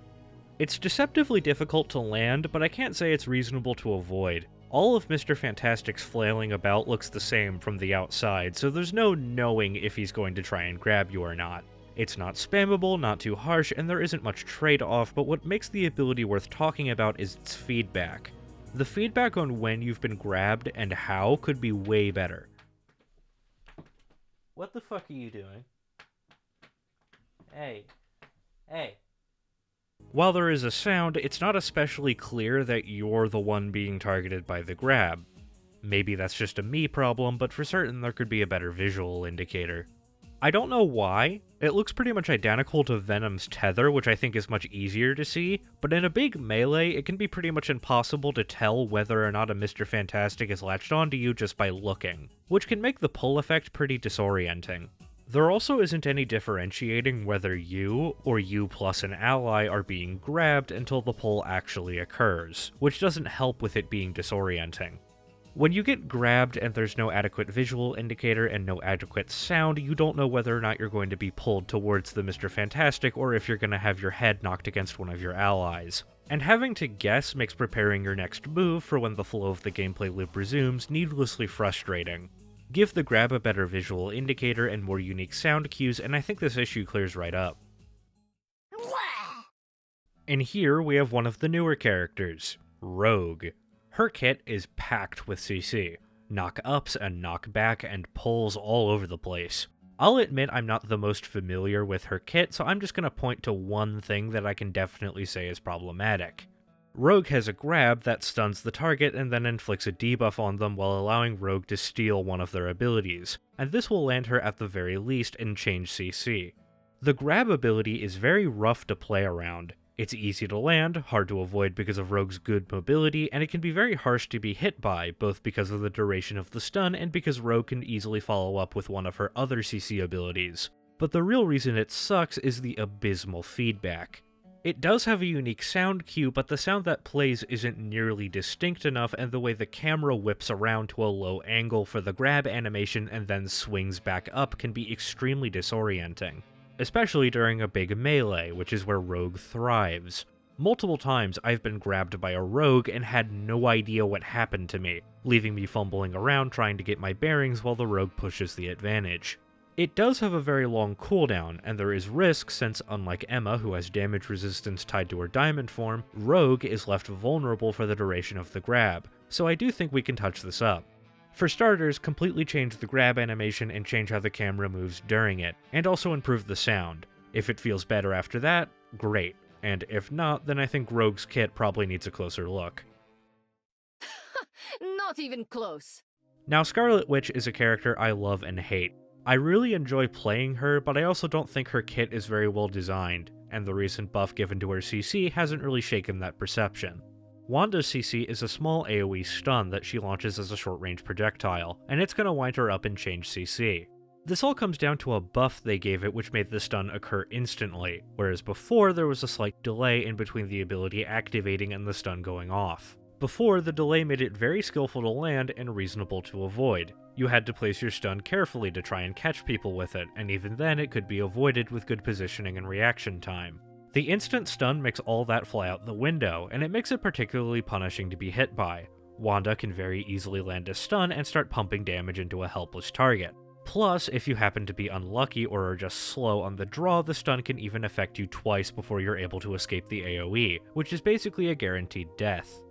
It's deceptively difficult to land, but I can't say it's reasonable to avoid. All of Mr. Fantastic's flailing about looks the same from the outside, so there's no knowing if he's going to try and grab you or not. It's not spammable, not too harsh, and there isn't much trade-off, but what makes the ability worth talking about is its feedback. The feedback on when you've been grabbed and how could be way better. What the fuck are you doing? Hey. While there is a sound, it's not especially clear that you're the one being targeted by the grab. Maybe that's just a me problem, but for certain there could be a better visual indicator. I don't know why. It looks pretty much identical to Venom's tether, which I think is much easier to see, but in a big melee, it can be pretty much impossible to tell whether or not a Mr. Fantastic is latched onto you just by looking, which can make the pull effect pretty disorienting. There also isn't any differentiating whether you, or you plus an ally, are being grabbed until the pull actually occurs, which doesn't help with it being disorienting. When you get grabbed and there's no adequate visual indicator and no adequate sound, you don't know whether or not you're going to be pulled towards the Mr. Fantastic or if you're going to have your head knocked against one of your allies. And having to guess makes preparing your next move for when the flow of the gameplay loop resumes needlessly frustrating. Give the grab a better visual indicator and more unique sound cues, and I think this issue clears right up. And here we have one of the newer characters, Rogue. Her kit is packed with CC. Knock-ups and knock-back and pulls all over the place. I'll admit I'm not the most familiar with her kit, so I'm just going to point to one thing that I can definitely say is problematic. Rogue has a grab that stuns the target and then inflicts a debuff on them while allowing Rogue to steal one of their abilities, and this will land her at the very least in change CC. The grab ability is very rough to play around. It's easy to land, hard to avoid because of Rogue's good mobility, and it can be very harsh to be hit by, both because of the duration of the stun and because Rogue can easily follow up with one of her other CC abilities. But the real reason it sucks is the abysmal feedback. It does have a unique sound cue, but the sound that plays isn't nearly distinct enough, and the way the camera whips around to a low angle for the grab animation and then swings back up can be extremely disorienting. Especially during a big melee, which is where Rogue thrives. Multiple times I've been grabbed by a Rogue and had no idea what happened to me, leaving me fumbling around trying to get my bearings while the Rogue pushes the advantage. It does have a very long cooldown, and there is risk since, unlike Emma, who has damage resistance tied to her diamond form, Rogue is left vulnerable for the duration of the grab, so I do think we can touch this up. For starters, completely change the grab animation and change how the camera moves during it, and also improve the sound. If it feels better after that, great, and if not, then I think Rogue's kit probably needs a closer look. Not even close. Now, Scarlet Witch is a character I love and hate. I really enjoy playing her, but I also don't think her kit is very well designed, and the recent buff given to her CC hasn't really shaken that perception. Wanda's CC is a small AoE stun that she launches as a short-range projectile, and it's going to wind her up in change CC. This all comes down to a buff they gave it which made the stun occur instantly, whereas before there was a slight delay in between the ability activating and the stun going off. Before, the delay made it very skillful to land and reasonable to avoid. You had to place your stun carefully to try and catch people with it, and even then it could be avoided with good positioning and reaction time. The instant stun makes all that fly out the window, and it makes it particularly punishing to be hit by. Wanda can very easily land a stun and start pumping damage into a helpless target. Plus, if you happen to be unlucky or are just slow on the draw, the stun can even affect you twice before you're able to escape the AoE, which is basically a guaranteed death.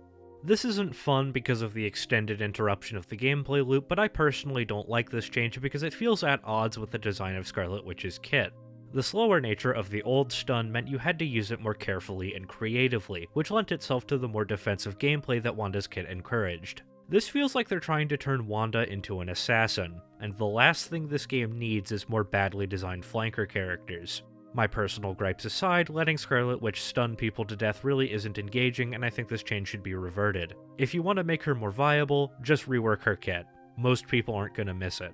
This isn't fun because of the extended interruption of the gameplay loop, but I personally don't like this change because it feels at odds with the design of Scarlet Witch's kit. The slower nature of the old stun meant you had to use it more carefully and creatively, which lent itself to the more defensive gameplay that Wanda's kit encouraged. This feels like they're trying to turn Wanda into an assassin, and the last thing this game needs is more badly designed flanker characters. My personal gripes aside, letting Scarlet Witch stun people to death really isn't engaging, and I think this change should be reverted. If you want to make her more viable, just rework her kit. Most people aren't gonna miss it.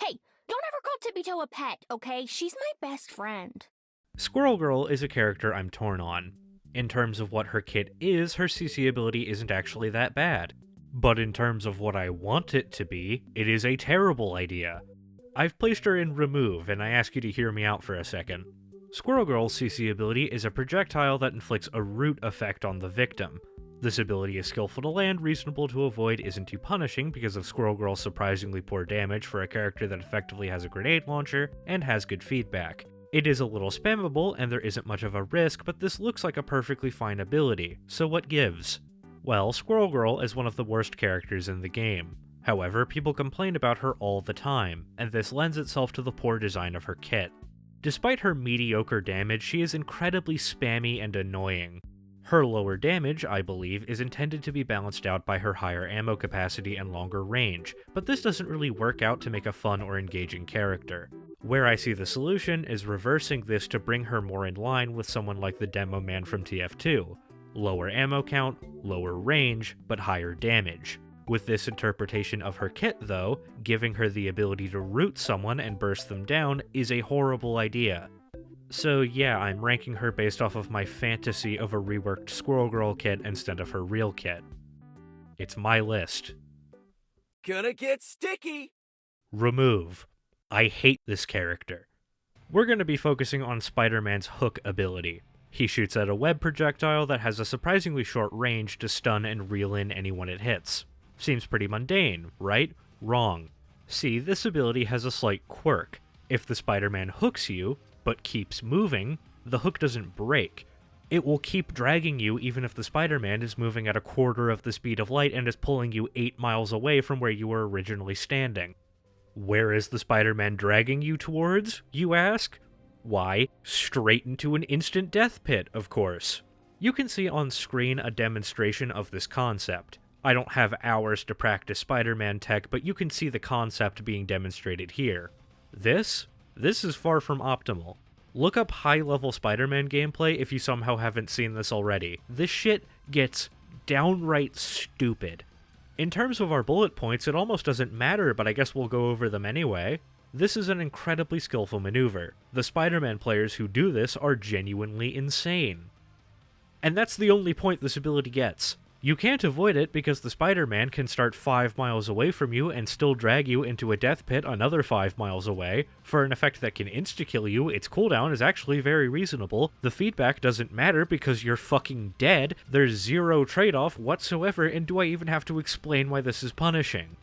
Hey, don't ever call Tippy-Toe a pet, okay? She's my best friend. Squirrel Girl is a character I'm torn on. In terms of what her kit is, her CC ability isn't actually that bad. But in terms of what I want it to be, it is a terrible idea. I've placed her in Remove, and I ask you to hear me out for a second. Squirrel Girl's CC ability is a projectile that inflicts a root effect on the victim. This ability is skillful to land, reasonable to avoid, isn't too punishing because of Squirrel Girl's surprisingly poor damage for a character that effectively has a grenade launcher, and has good feedback. It is a little spammable, and there isn't much of a risk, but this looks like a perfectly fine ability, so what gives? Well, Squirrel Girl is one of the worst characters in the game. However, people complain about her all the time, and this lends itself to the poor design of her kit. Despite her mediocre damage, she is incredibly spammy and annoying. Her lower damage, I believe, is intended to be balanced out by her higher ammo capacity and longer range, but this doesn't really work out to make a fun or engaging character. Where I see the solution is reversing this to bring her more in line with someone like the Demo Man from TF2. Lower ammo count, lower range, but higher damage. With this interpretation of her kit, though, giving her the ability to root someone and burst them down is a horrible idea. So yeah, I'm ranking her based off of my fantasy of a reworked Squirrel Girl kit instead of her real kit. It's my list. Gonna get sticky! Remove. I hate this character. We're going to be focusing on Spider-Man's hook ability. He shoots at a web projectile that has a surprisingly short range to stun and reel in anyone it hits. Seems pretty mundane, right? Wrong. See, this ability has a slight quirk. If the Spider-Man hooks you, but keeps moving, the hook doesn't break. It will keep dragging you even if the Spider-Man is moving at a quarter of the speed of light and is pulling you 8 miles away from where you were originally standing. Where is the Spider-Man dragging you towards, you ask? Why, straight into an instant death pit, of course. You can see on screen a demonstration of this concept. I don't have hours to practice Spider-Man tech, but you can see the concept being demonstrated here. This is far from optimal. Look up high-level Spider-Man gameplay if you somehow haven't seen this already. This shit gets downright stupid. In terms of our bullet points, it almost doesn't matter, but I guess we'll go over them anyway. This is an incredibly skillful maneuver. The Spider-Man players who do this are genuinely insane. And that's the only point this ability gets. You can't avoid it because the Spider-Man can start 5 miles away from you and still drag you into a death pit another 5 miles away. For an effect that can insta-kill you, its cooldown is actually very reasonable. The feedback doesn't matter because you're fucking dead. There's zero trade-off whatsoever, and do I even have to explain why this is punishing?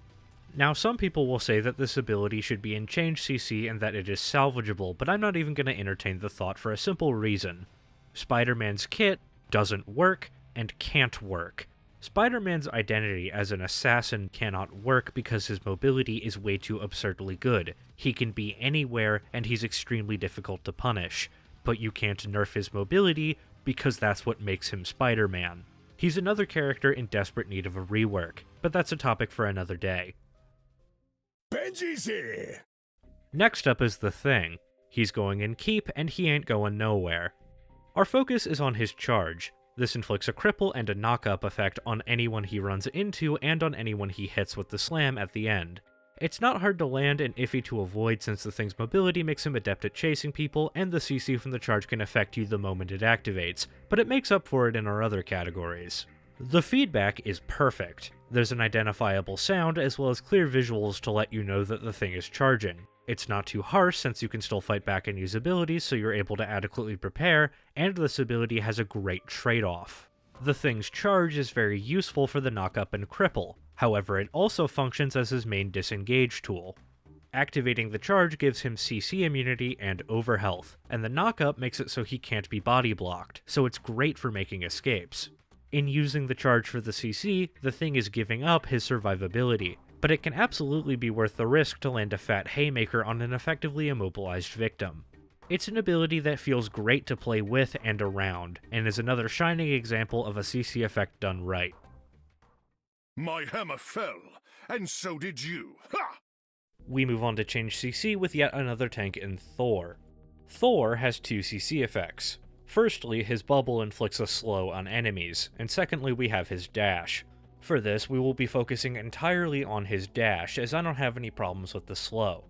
Now, some people will say that this ability should be in change CC and that it is salvageable, but I'm not even going to entertain the thought for a simple reason. Spider-Man's kit doesn't work and can't work. Spider-Man's identity as an assassin cannot work because his mobility is way too absurdly good. He can be anywhere, and he's extremely difficult to punish. But you can't nerf his mobility because that's what makes him Spider-Man. He's another character in desperate need of a rework, but that's a topic for another day. Benji's here! Next up is the Thing. He's going in keep, and he ain't going nowhere. Our focus is on his charge. This inflicts a cripple and a knock-up effect on anyone he runs into and on anyone he hits with the slam at the end. It's not hard to land and iffy to avoid since the Thing's mobility makes him adept at chasing people, and the CC from the charge can affect you the moment it activates, but it makes up for it in our other categories. The feedback is perfect. There's an identifiable sound as well as clear visuals to let you know that the Thing is charging. It's not too harsh since you can still fight back and use abilities, so you're able to adequately prepare, and this ability has a great trade-off. The Thing's charge is very useful for the knock-up and cripple, however it also functions as his main disengage tool. Activating the charge gives him CC immunity and overhealth, and the knock-up makes it so he can't be body blocked, so it's great for making escapes. In using the charge for the CC, the Thing is giving up his survivability, but it can absolutely be worth the risk to land a fat haymaker on an effectively immobilized victim. It's an ability that feels great to play with and around, and is another shining example of a CC effect done right. My hammer fell, and so did you. Ha! We move on to change CC with yet another tank in Thor. Thor has 2 CC effects. Firstly, his bubble inflicts a slow on enemies, and secondly we have his dash. For this, we will be focusing entirely on his dash, as I don't have any problems with the slow.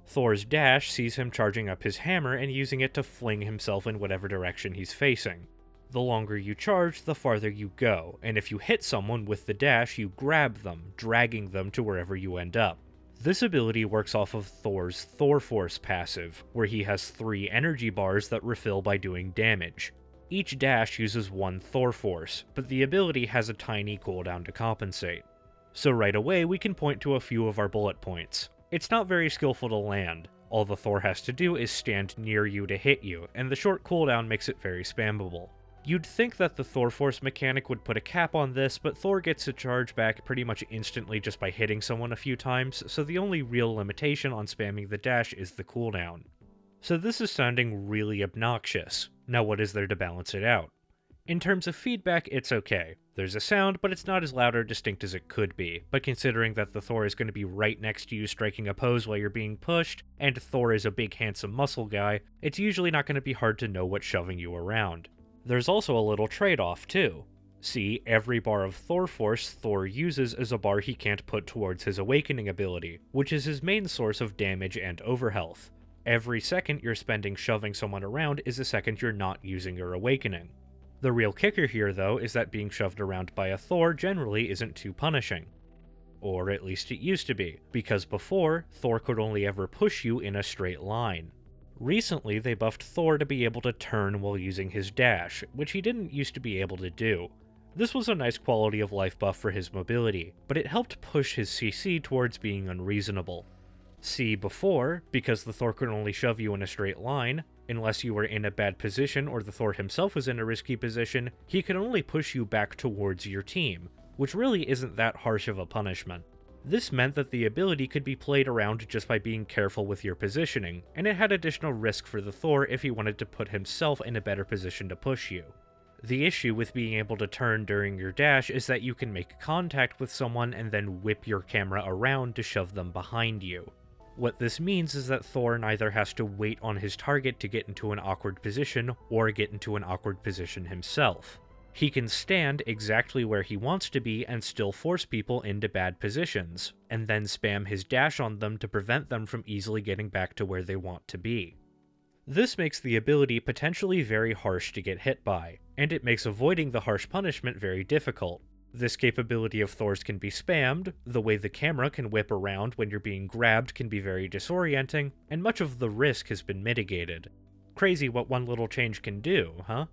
Thor's dash sees him charging up his hammer and using it to fling himself in whatever direction he's facing. The longer you charge, the farther you go, and if you hit someone with the dash, you grab them, dragging them to wherever you end up. This ability works off of Thor's Thor Force passive, where he has 3 energy bars that refill by doing damage. Each dash uses 1 Thor Force, but the ability has a tiny cooldown to compensate. So right away we can point to a few of our bullet points. It's not very skillful to land. All the Thor has to do is stand near you to hit you, and the short cooldown makes it very spammable. You'd think that the Thor Force mechanic would put a cap on this, but Thor gets to charge back pretty much instantly just by hitting someone a few times, so the only real limitation on spamming the dash is the cooldown. So this is sounding really obnoxious. Now what is there to balance it out? In terms of feedback, it's okay. There's a sound, but it's not as loud or distinct as it could be, but considering that the Thor is going to be right next to you striking a pose while you're being pushed, and Thor is a big handsome muscle guy, it's usually not going to be hard to know what's shoving you around. There's also a little trade-off too. See, every bar of Thor Force Thor uses is a bar he can't put towards his Awakening ability, which is his main source of damage and overhealth. Every second you're spending shoving someone around is a second you're not using your Awakening. The real kicker here, though, is that being shoved around by a Thor generally isn't too punishing. Or at least it used to be, because before, Thor could only ever push you in a straight line. Recently, they buffed Thor to be able to turn while using his dash, which he didn't used to be able to do. This was a nice quality of life buff for his mobility, but it helped push his CC towards being unreasonable. See before, because the Thor could only shove you in a straight line. Unless you were in a bad position or the Thor himself was in a risky position, he could only push you back towards your team, which really isn't that harsh of a punishment. This meant that the ability could be played around just by being careful with your positioning, and it had additional risk for the Thor if he wanted to put himself in a better position to push you. The issue with being able to turn during your dash is that you can make contact with someone and then whip your camera around to shove them behind you. What this means is that Thor neither has to wait on his target to get into an awkward position or get into an awkward position himself. He can stand exactly where he wants to be and still force people into bad positions, and then spam his dash on them to prevent them from easily getting back to where they want to be. This makes the ability potentially very harsh to get hit by, and it makes avoiding the harsh punishment very difficult. This capability of Thor's can be spammed, the way the camera can whip around when you're being grabbed can be very disorienting, and much of the risk has been mitigated. Crazy what one little change can do, huh?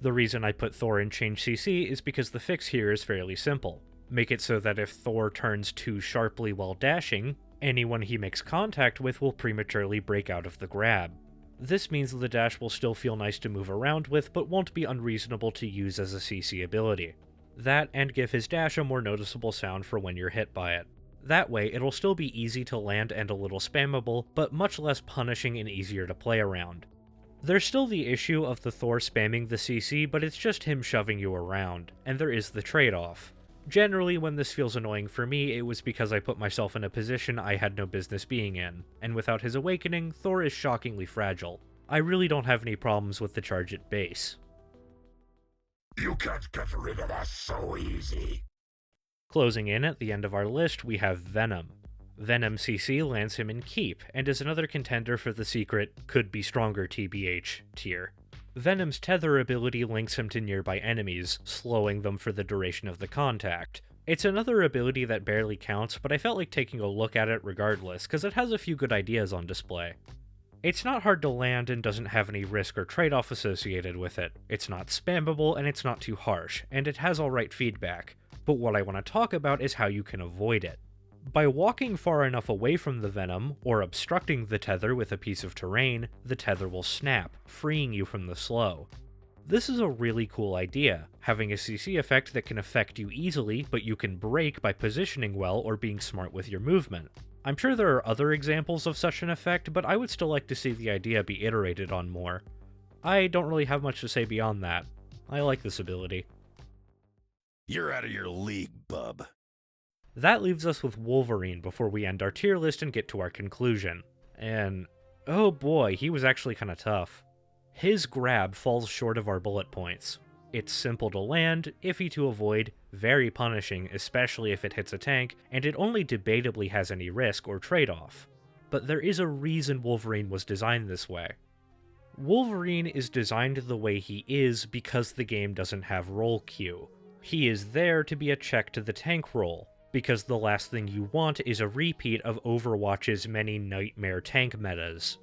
The reason I put Thor in change CC is because the fix here is fairly simple. Make it so that if Thor turns too sharply while dashing, anyone he makes contact with will prematurely break out of the grab. This means the dash will still feel nice to move around with, but won't be unreasonable to use as a CC ability. That, and give his dash a more noticeable sound for when you're hit by it. That way, it'll still be easy to land and a little spammable, but much less punishing and easier to play around. There's still the issue of the Thor spamming the CC, but it's just him shoving you around, and there is the trade-off. Generally, when this feels annoying for me, it was because I put myself in a position I had no business being in, and without his awakening, Thor is shockingly fragile. I really don't have any problems with the charge at base. You can't get rid of us so easy. Closing in at the end of our list, we have Venom. Venom CC lands him in Keep, and is another contender for the secret could be stronger TBH tier. Venom's tether ability links him to nearby enemies, slowing them for the duration of the contact. It's another ability that barely counts, but I felt like taking a look at it regardless, because it has a few good ideas on display. It's not hard to land and doesn't have any risk or trade-off associated with it. It's not spammable and it's not too harsh, and it has alright feedback. But what I want to talk about is how you can avoid it. By walking far enough away from the Venom, or obstructing the tether with a piece of terrain, the tether will snap, freeing you from the slow. This is a really cool idea, having a CC effect that can affect you easily, but you can break by positioning well or being smart with your movement. I'm sure there are other examples of such an effect, but I would still like to see the idea be iterated on more. I don't really have much to say beyond that. I like this ability. You're out of your league, bub. That leaves us with Wolverine before we end our tier list and get to our conclusion. And oh boy, he was actually kinda tough. His grab falls short of our bullet points. It's simple to land, iffy to avoid, very punishing, especially if it hits a tank, and it only debatably has any risk or trade-off. But there is a reason Wolverine was designed this way. Wolverine is designed the way he is because the game doesn't have roll queue. He is there to be a check to the tank roll, because the last thing you want is a repeat of Overwatch's many nightmare tank metas.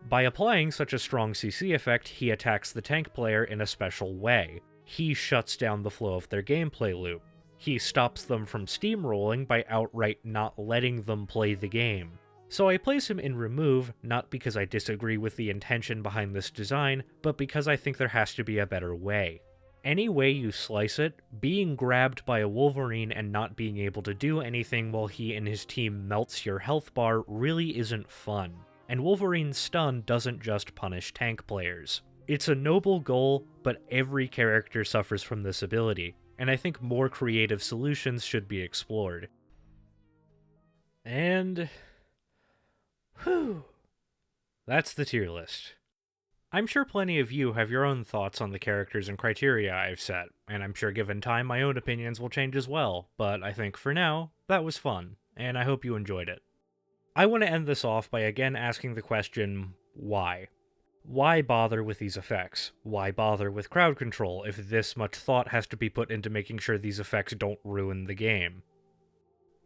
By applying such a strong CC effect, he attacks the tank player in a special way. He shuts down the flow of their gameplay loop. He stops them from steamrolling by outright not letting them play the game. So I place him in Remove, not because I disagree with the intention behind this design, but because I think there has to be a better way. Any way you slice it, being grabbed by a Wolverine and not being able to do anything while he and his team melts your health bar really isn't fun. And Wolverine's stun doesn't just punish tank players. It's a noble goal, but every character suffers from this ability, and I think more creative solutions should be explored. And whew, that's the tier list. I'm sure plenty of you have your own thoughts on the characters and criteria I've set, and I'm sure given time my own opinions will change as well, but I think for now, that was fun, and I hope you enjoyed it. I want to end this off by again asking the question, why? Why bother with these effects? Why bother with crowd control if this much thought has to be put into making sure these effects don't ruin the game?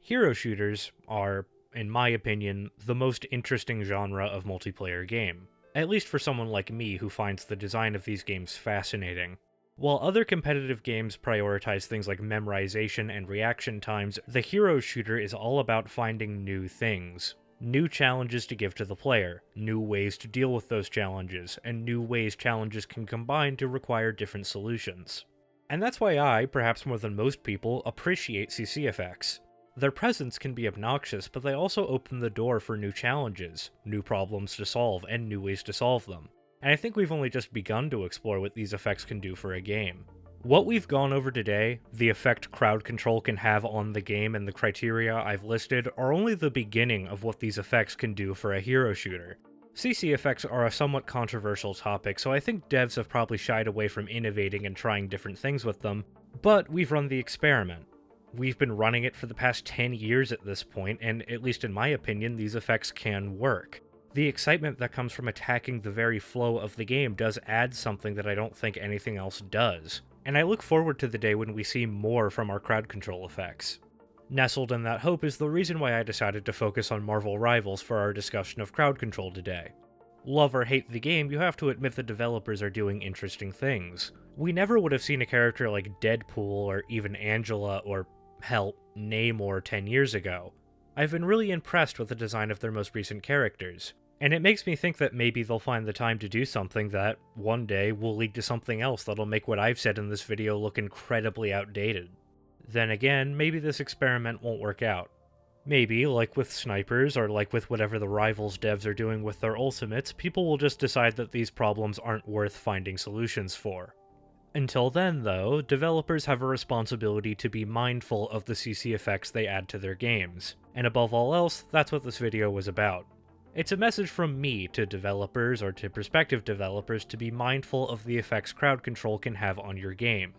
Hero shooters are, in my opinion, the most interesting genre of multiplayer game. At least for someone like me who finds the design of these games fascinating. While other competitive games prioritize things like memorization and reaction times, the hero shooter is all about finding new things. new challenges to give to the player, new ways to deal with those challenges, and new ways challenges can combine to require different solutions. And that's why I, perhaps more than most people, appreciate CC effects. Their presence can be obnoxious, but they also open the door for new challenges, new problems to solve, and new ways to solve them. And I think we've only just begun to explore what these effects can do for a game. What we've gone over today, the effect crowd control can have on the game and the criteria I've listed, are only the beginning of what these effects can do for a hero shooter. CC effects are a somewhat controversial topic, so I think devs have probably shied away from innovating and trying different things with them, but we've run the experiment. We've been running it for the past 10 years at this point, and at least in my opinion, these effects can work. The excitement that comes from attacking the very flow of the game does add something that I don't think anything else does, and I look forward to the day when we see more from our crowd control effects. Nestled in that hope is the reason why I decided to focus on Marvel Rivals for our discussion of crowd control today. Love or hate the game, you have to admit the developers are doing interesting things. We never would have seen a character like Deadpool or even Angela or, hell, Namor 10 years ago. I've been really impressed with the design of their most recent characters, and it makes me think that maybe they'll find the time to do something that, one day, will lead to something else that'll make what I've said in this video look incredibly outdated. Then again, maybe this experiment won't work out. Maybe, like with snipers, or like with whatever the Rivals devs are doing with their ultimates, people will just decide that these problems aren't worth finding solutions for. Until then, though, developers have a responsibility to be mindful of the CC effects they add to their games, and above all else, that's what this video was about. It's a message from me to developers or to prospective developers to be mindful of the effects crowd control can have on your game.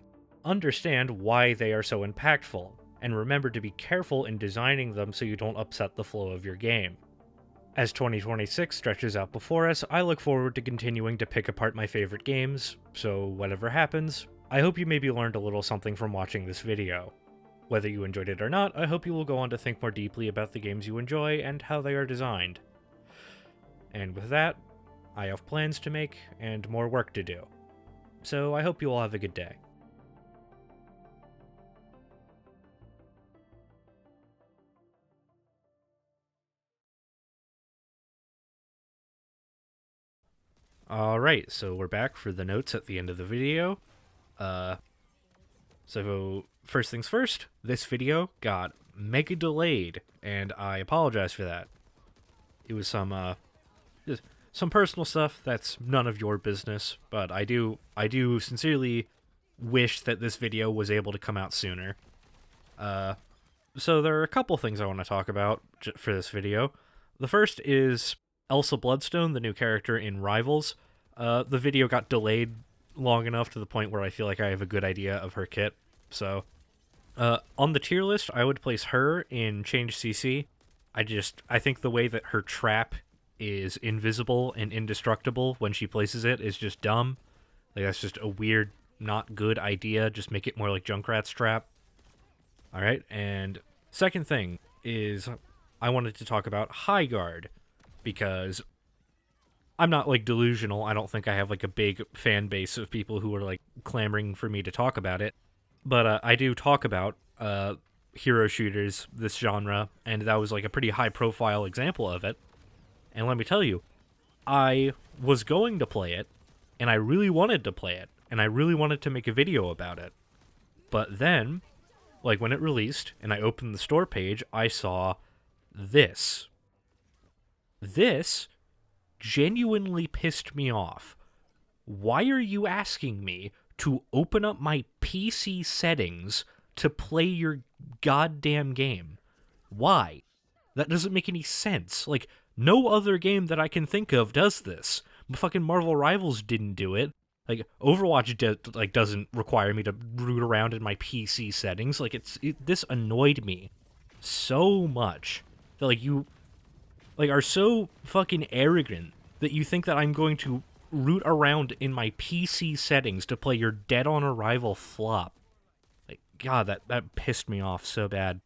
Understand why they are so impactful, and remember to be careful in designing them so you don't upset the flow of your game. As 2026 stretches out before us, I look forward to continuing to pick apart my favorite games, so whatever happens, I hope you maybe learned a little something from watching this video. Whether you enjoyed it or not, I hope you will go on to think more deeply about the games you enjoy and how they are designed. And with that, I have plans to make and more work to do. So I hope you all have a good day. Alright, so we're back for the notes at the end of the video. So first things first, this video got mega delayed, and I apologize for that. It was some personal stuff that's none of your business, but I do sincerely wish that this video was able to come out sooner. So there are a couple things I want to talk about for this video. The first is Elsa Bloodstone, the new character in Rivals. The video got delayed long enough to the point where I feel like I have a good idea of her kit. So, on the tier list, I would place her in Change CC. I think the way that her trap is invisible and indestructible when she places it is just dumb. Like, that's just a weird, not good idea. Just make it more like Junkrat's trap. Alright, and second thing is I wanted to talk about High Guard, because I'm not, like, delusional. I don't think I have, like, a big fan base of people who are, like, clamoring for me to talk about it. But I do talk about hero shooters, this genre, and that was, like, a pretty high-profile example of it. And let me tell you, I was going to play it, and I really wanted to play it, and I really wanted to make a video about it. But then, like, when it released, and I opened the store page, I saw this. This genuinely pissed me off. Why are you asking me to open up my PC settings to play your goddamn game? Why? That doesn't make any sense. Like, no other game that I can think of does this. Fucking Marvel Rivals didn't do it. Like, Overwatch doesn't require me to root around in my PC settings. Like, this annoyed me so much. That, like, you are so fucking arrogant that you think that I'm going to root around in my PC settings to play your Dead on Arrival flop. Like, God, that pissed me off so bad.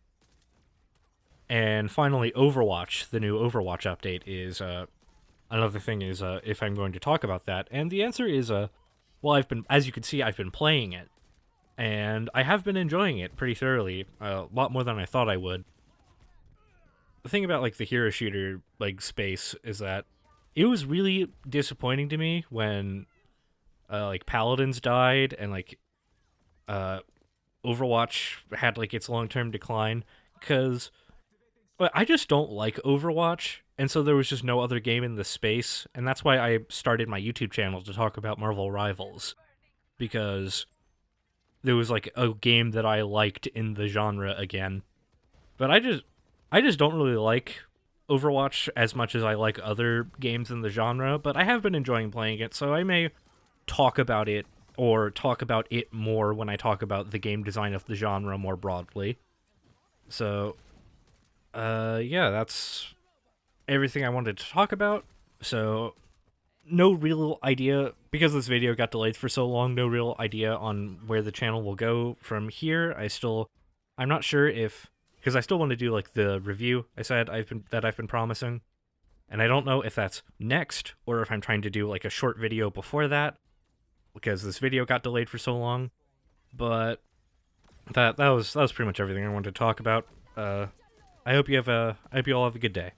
And finally, Overwatch, the new Overwatch update is, another thing is, if I'm going to talk about that. And the answer is, well, as you can see, I've been playing it. And I have been enjoying it pretty thoroughly, a lot more than I thought I would. the thing about like the hero shooter like space is that it was really disappointing to me when like Paladins died and like Overwatch had like its long-term decline, because I just don't like Overwatch, and so there was just no other game in the space, and that's why I started my YouTube channel to talk about Marvel Rivals, because there was like a game that I liked in the genre again. But I just don't really like Overwatch as much as I like other games in the genre, but I have been enjoying playing it, so I may talk about it or talk about it more when I talk about the game design of the genre more broadly. So yeah, that's everything I wanted to talk about. So, no real idea, because this video got delayed for so long, no real idea on where the channel will go from here. I'm not sure if, because I still want to do like the review I've been promising, and I don't know if that's next or if I'm trying to do like a short video before that, because this video got delayed for so long. But that was pretty much everything I wanted to talk about. I hope you all have a good day.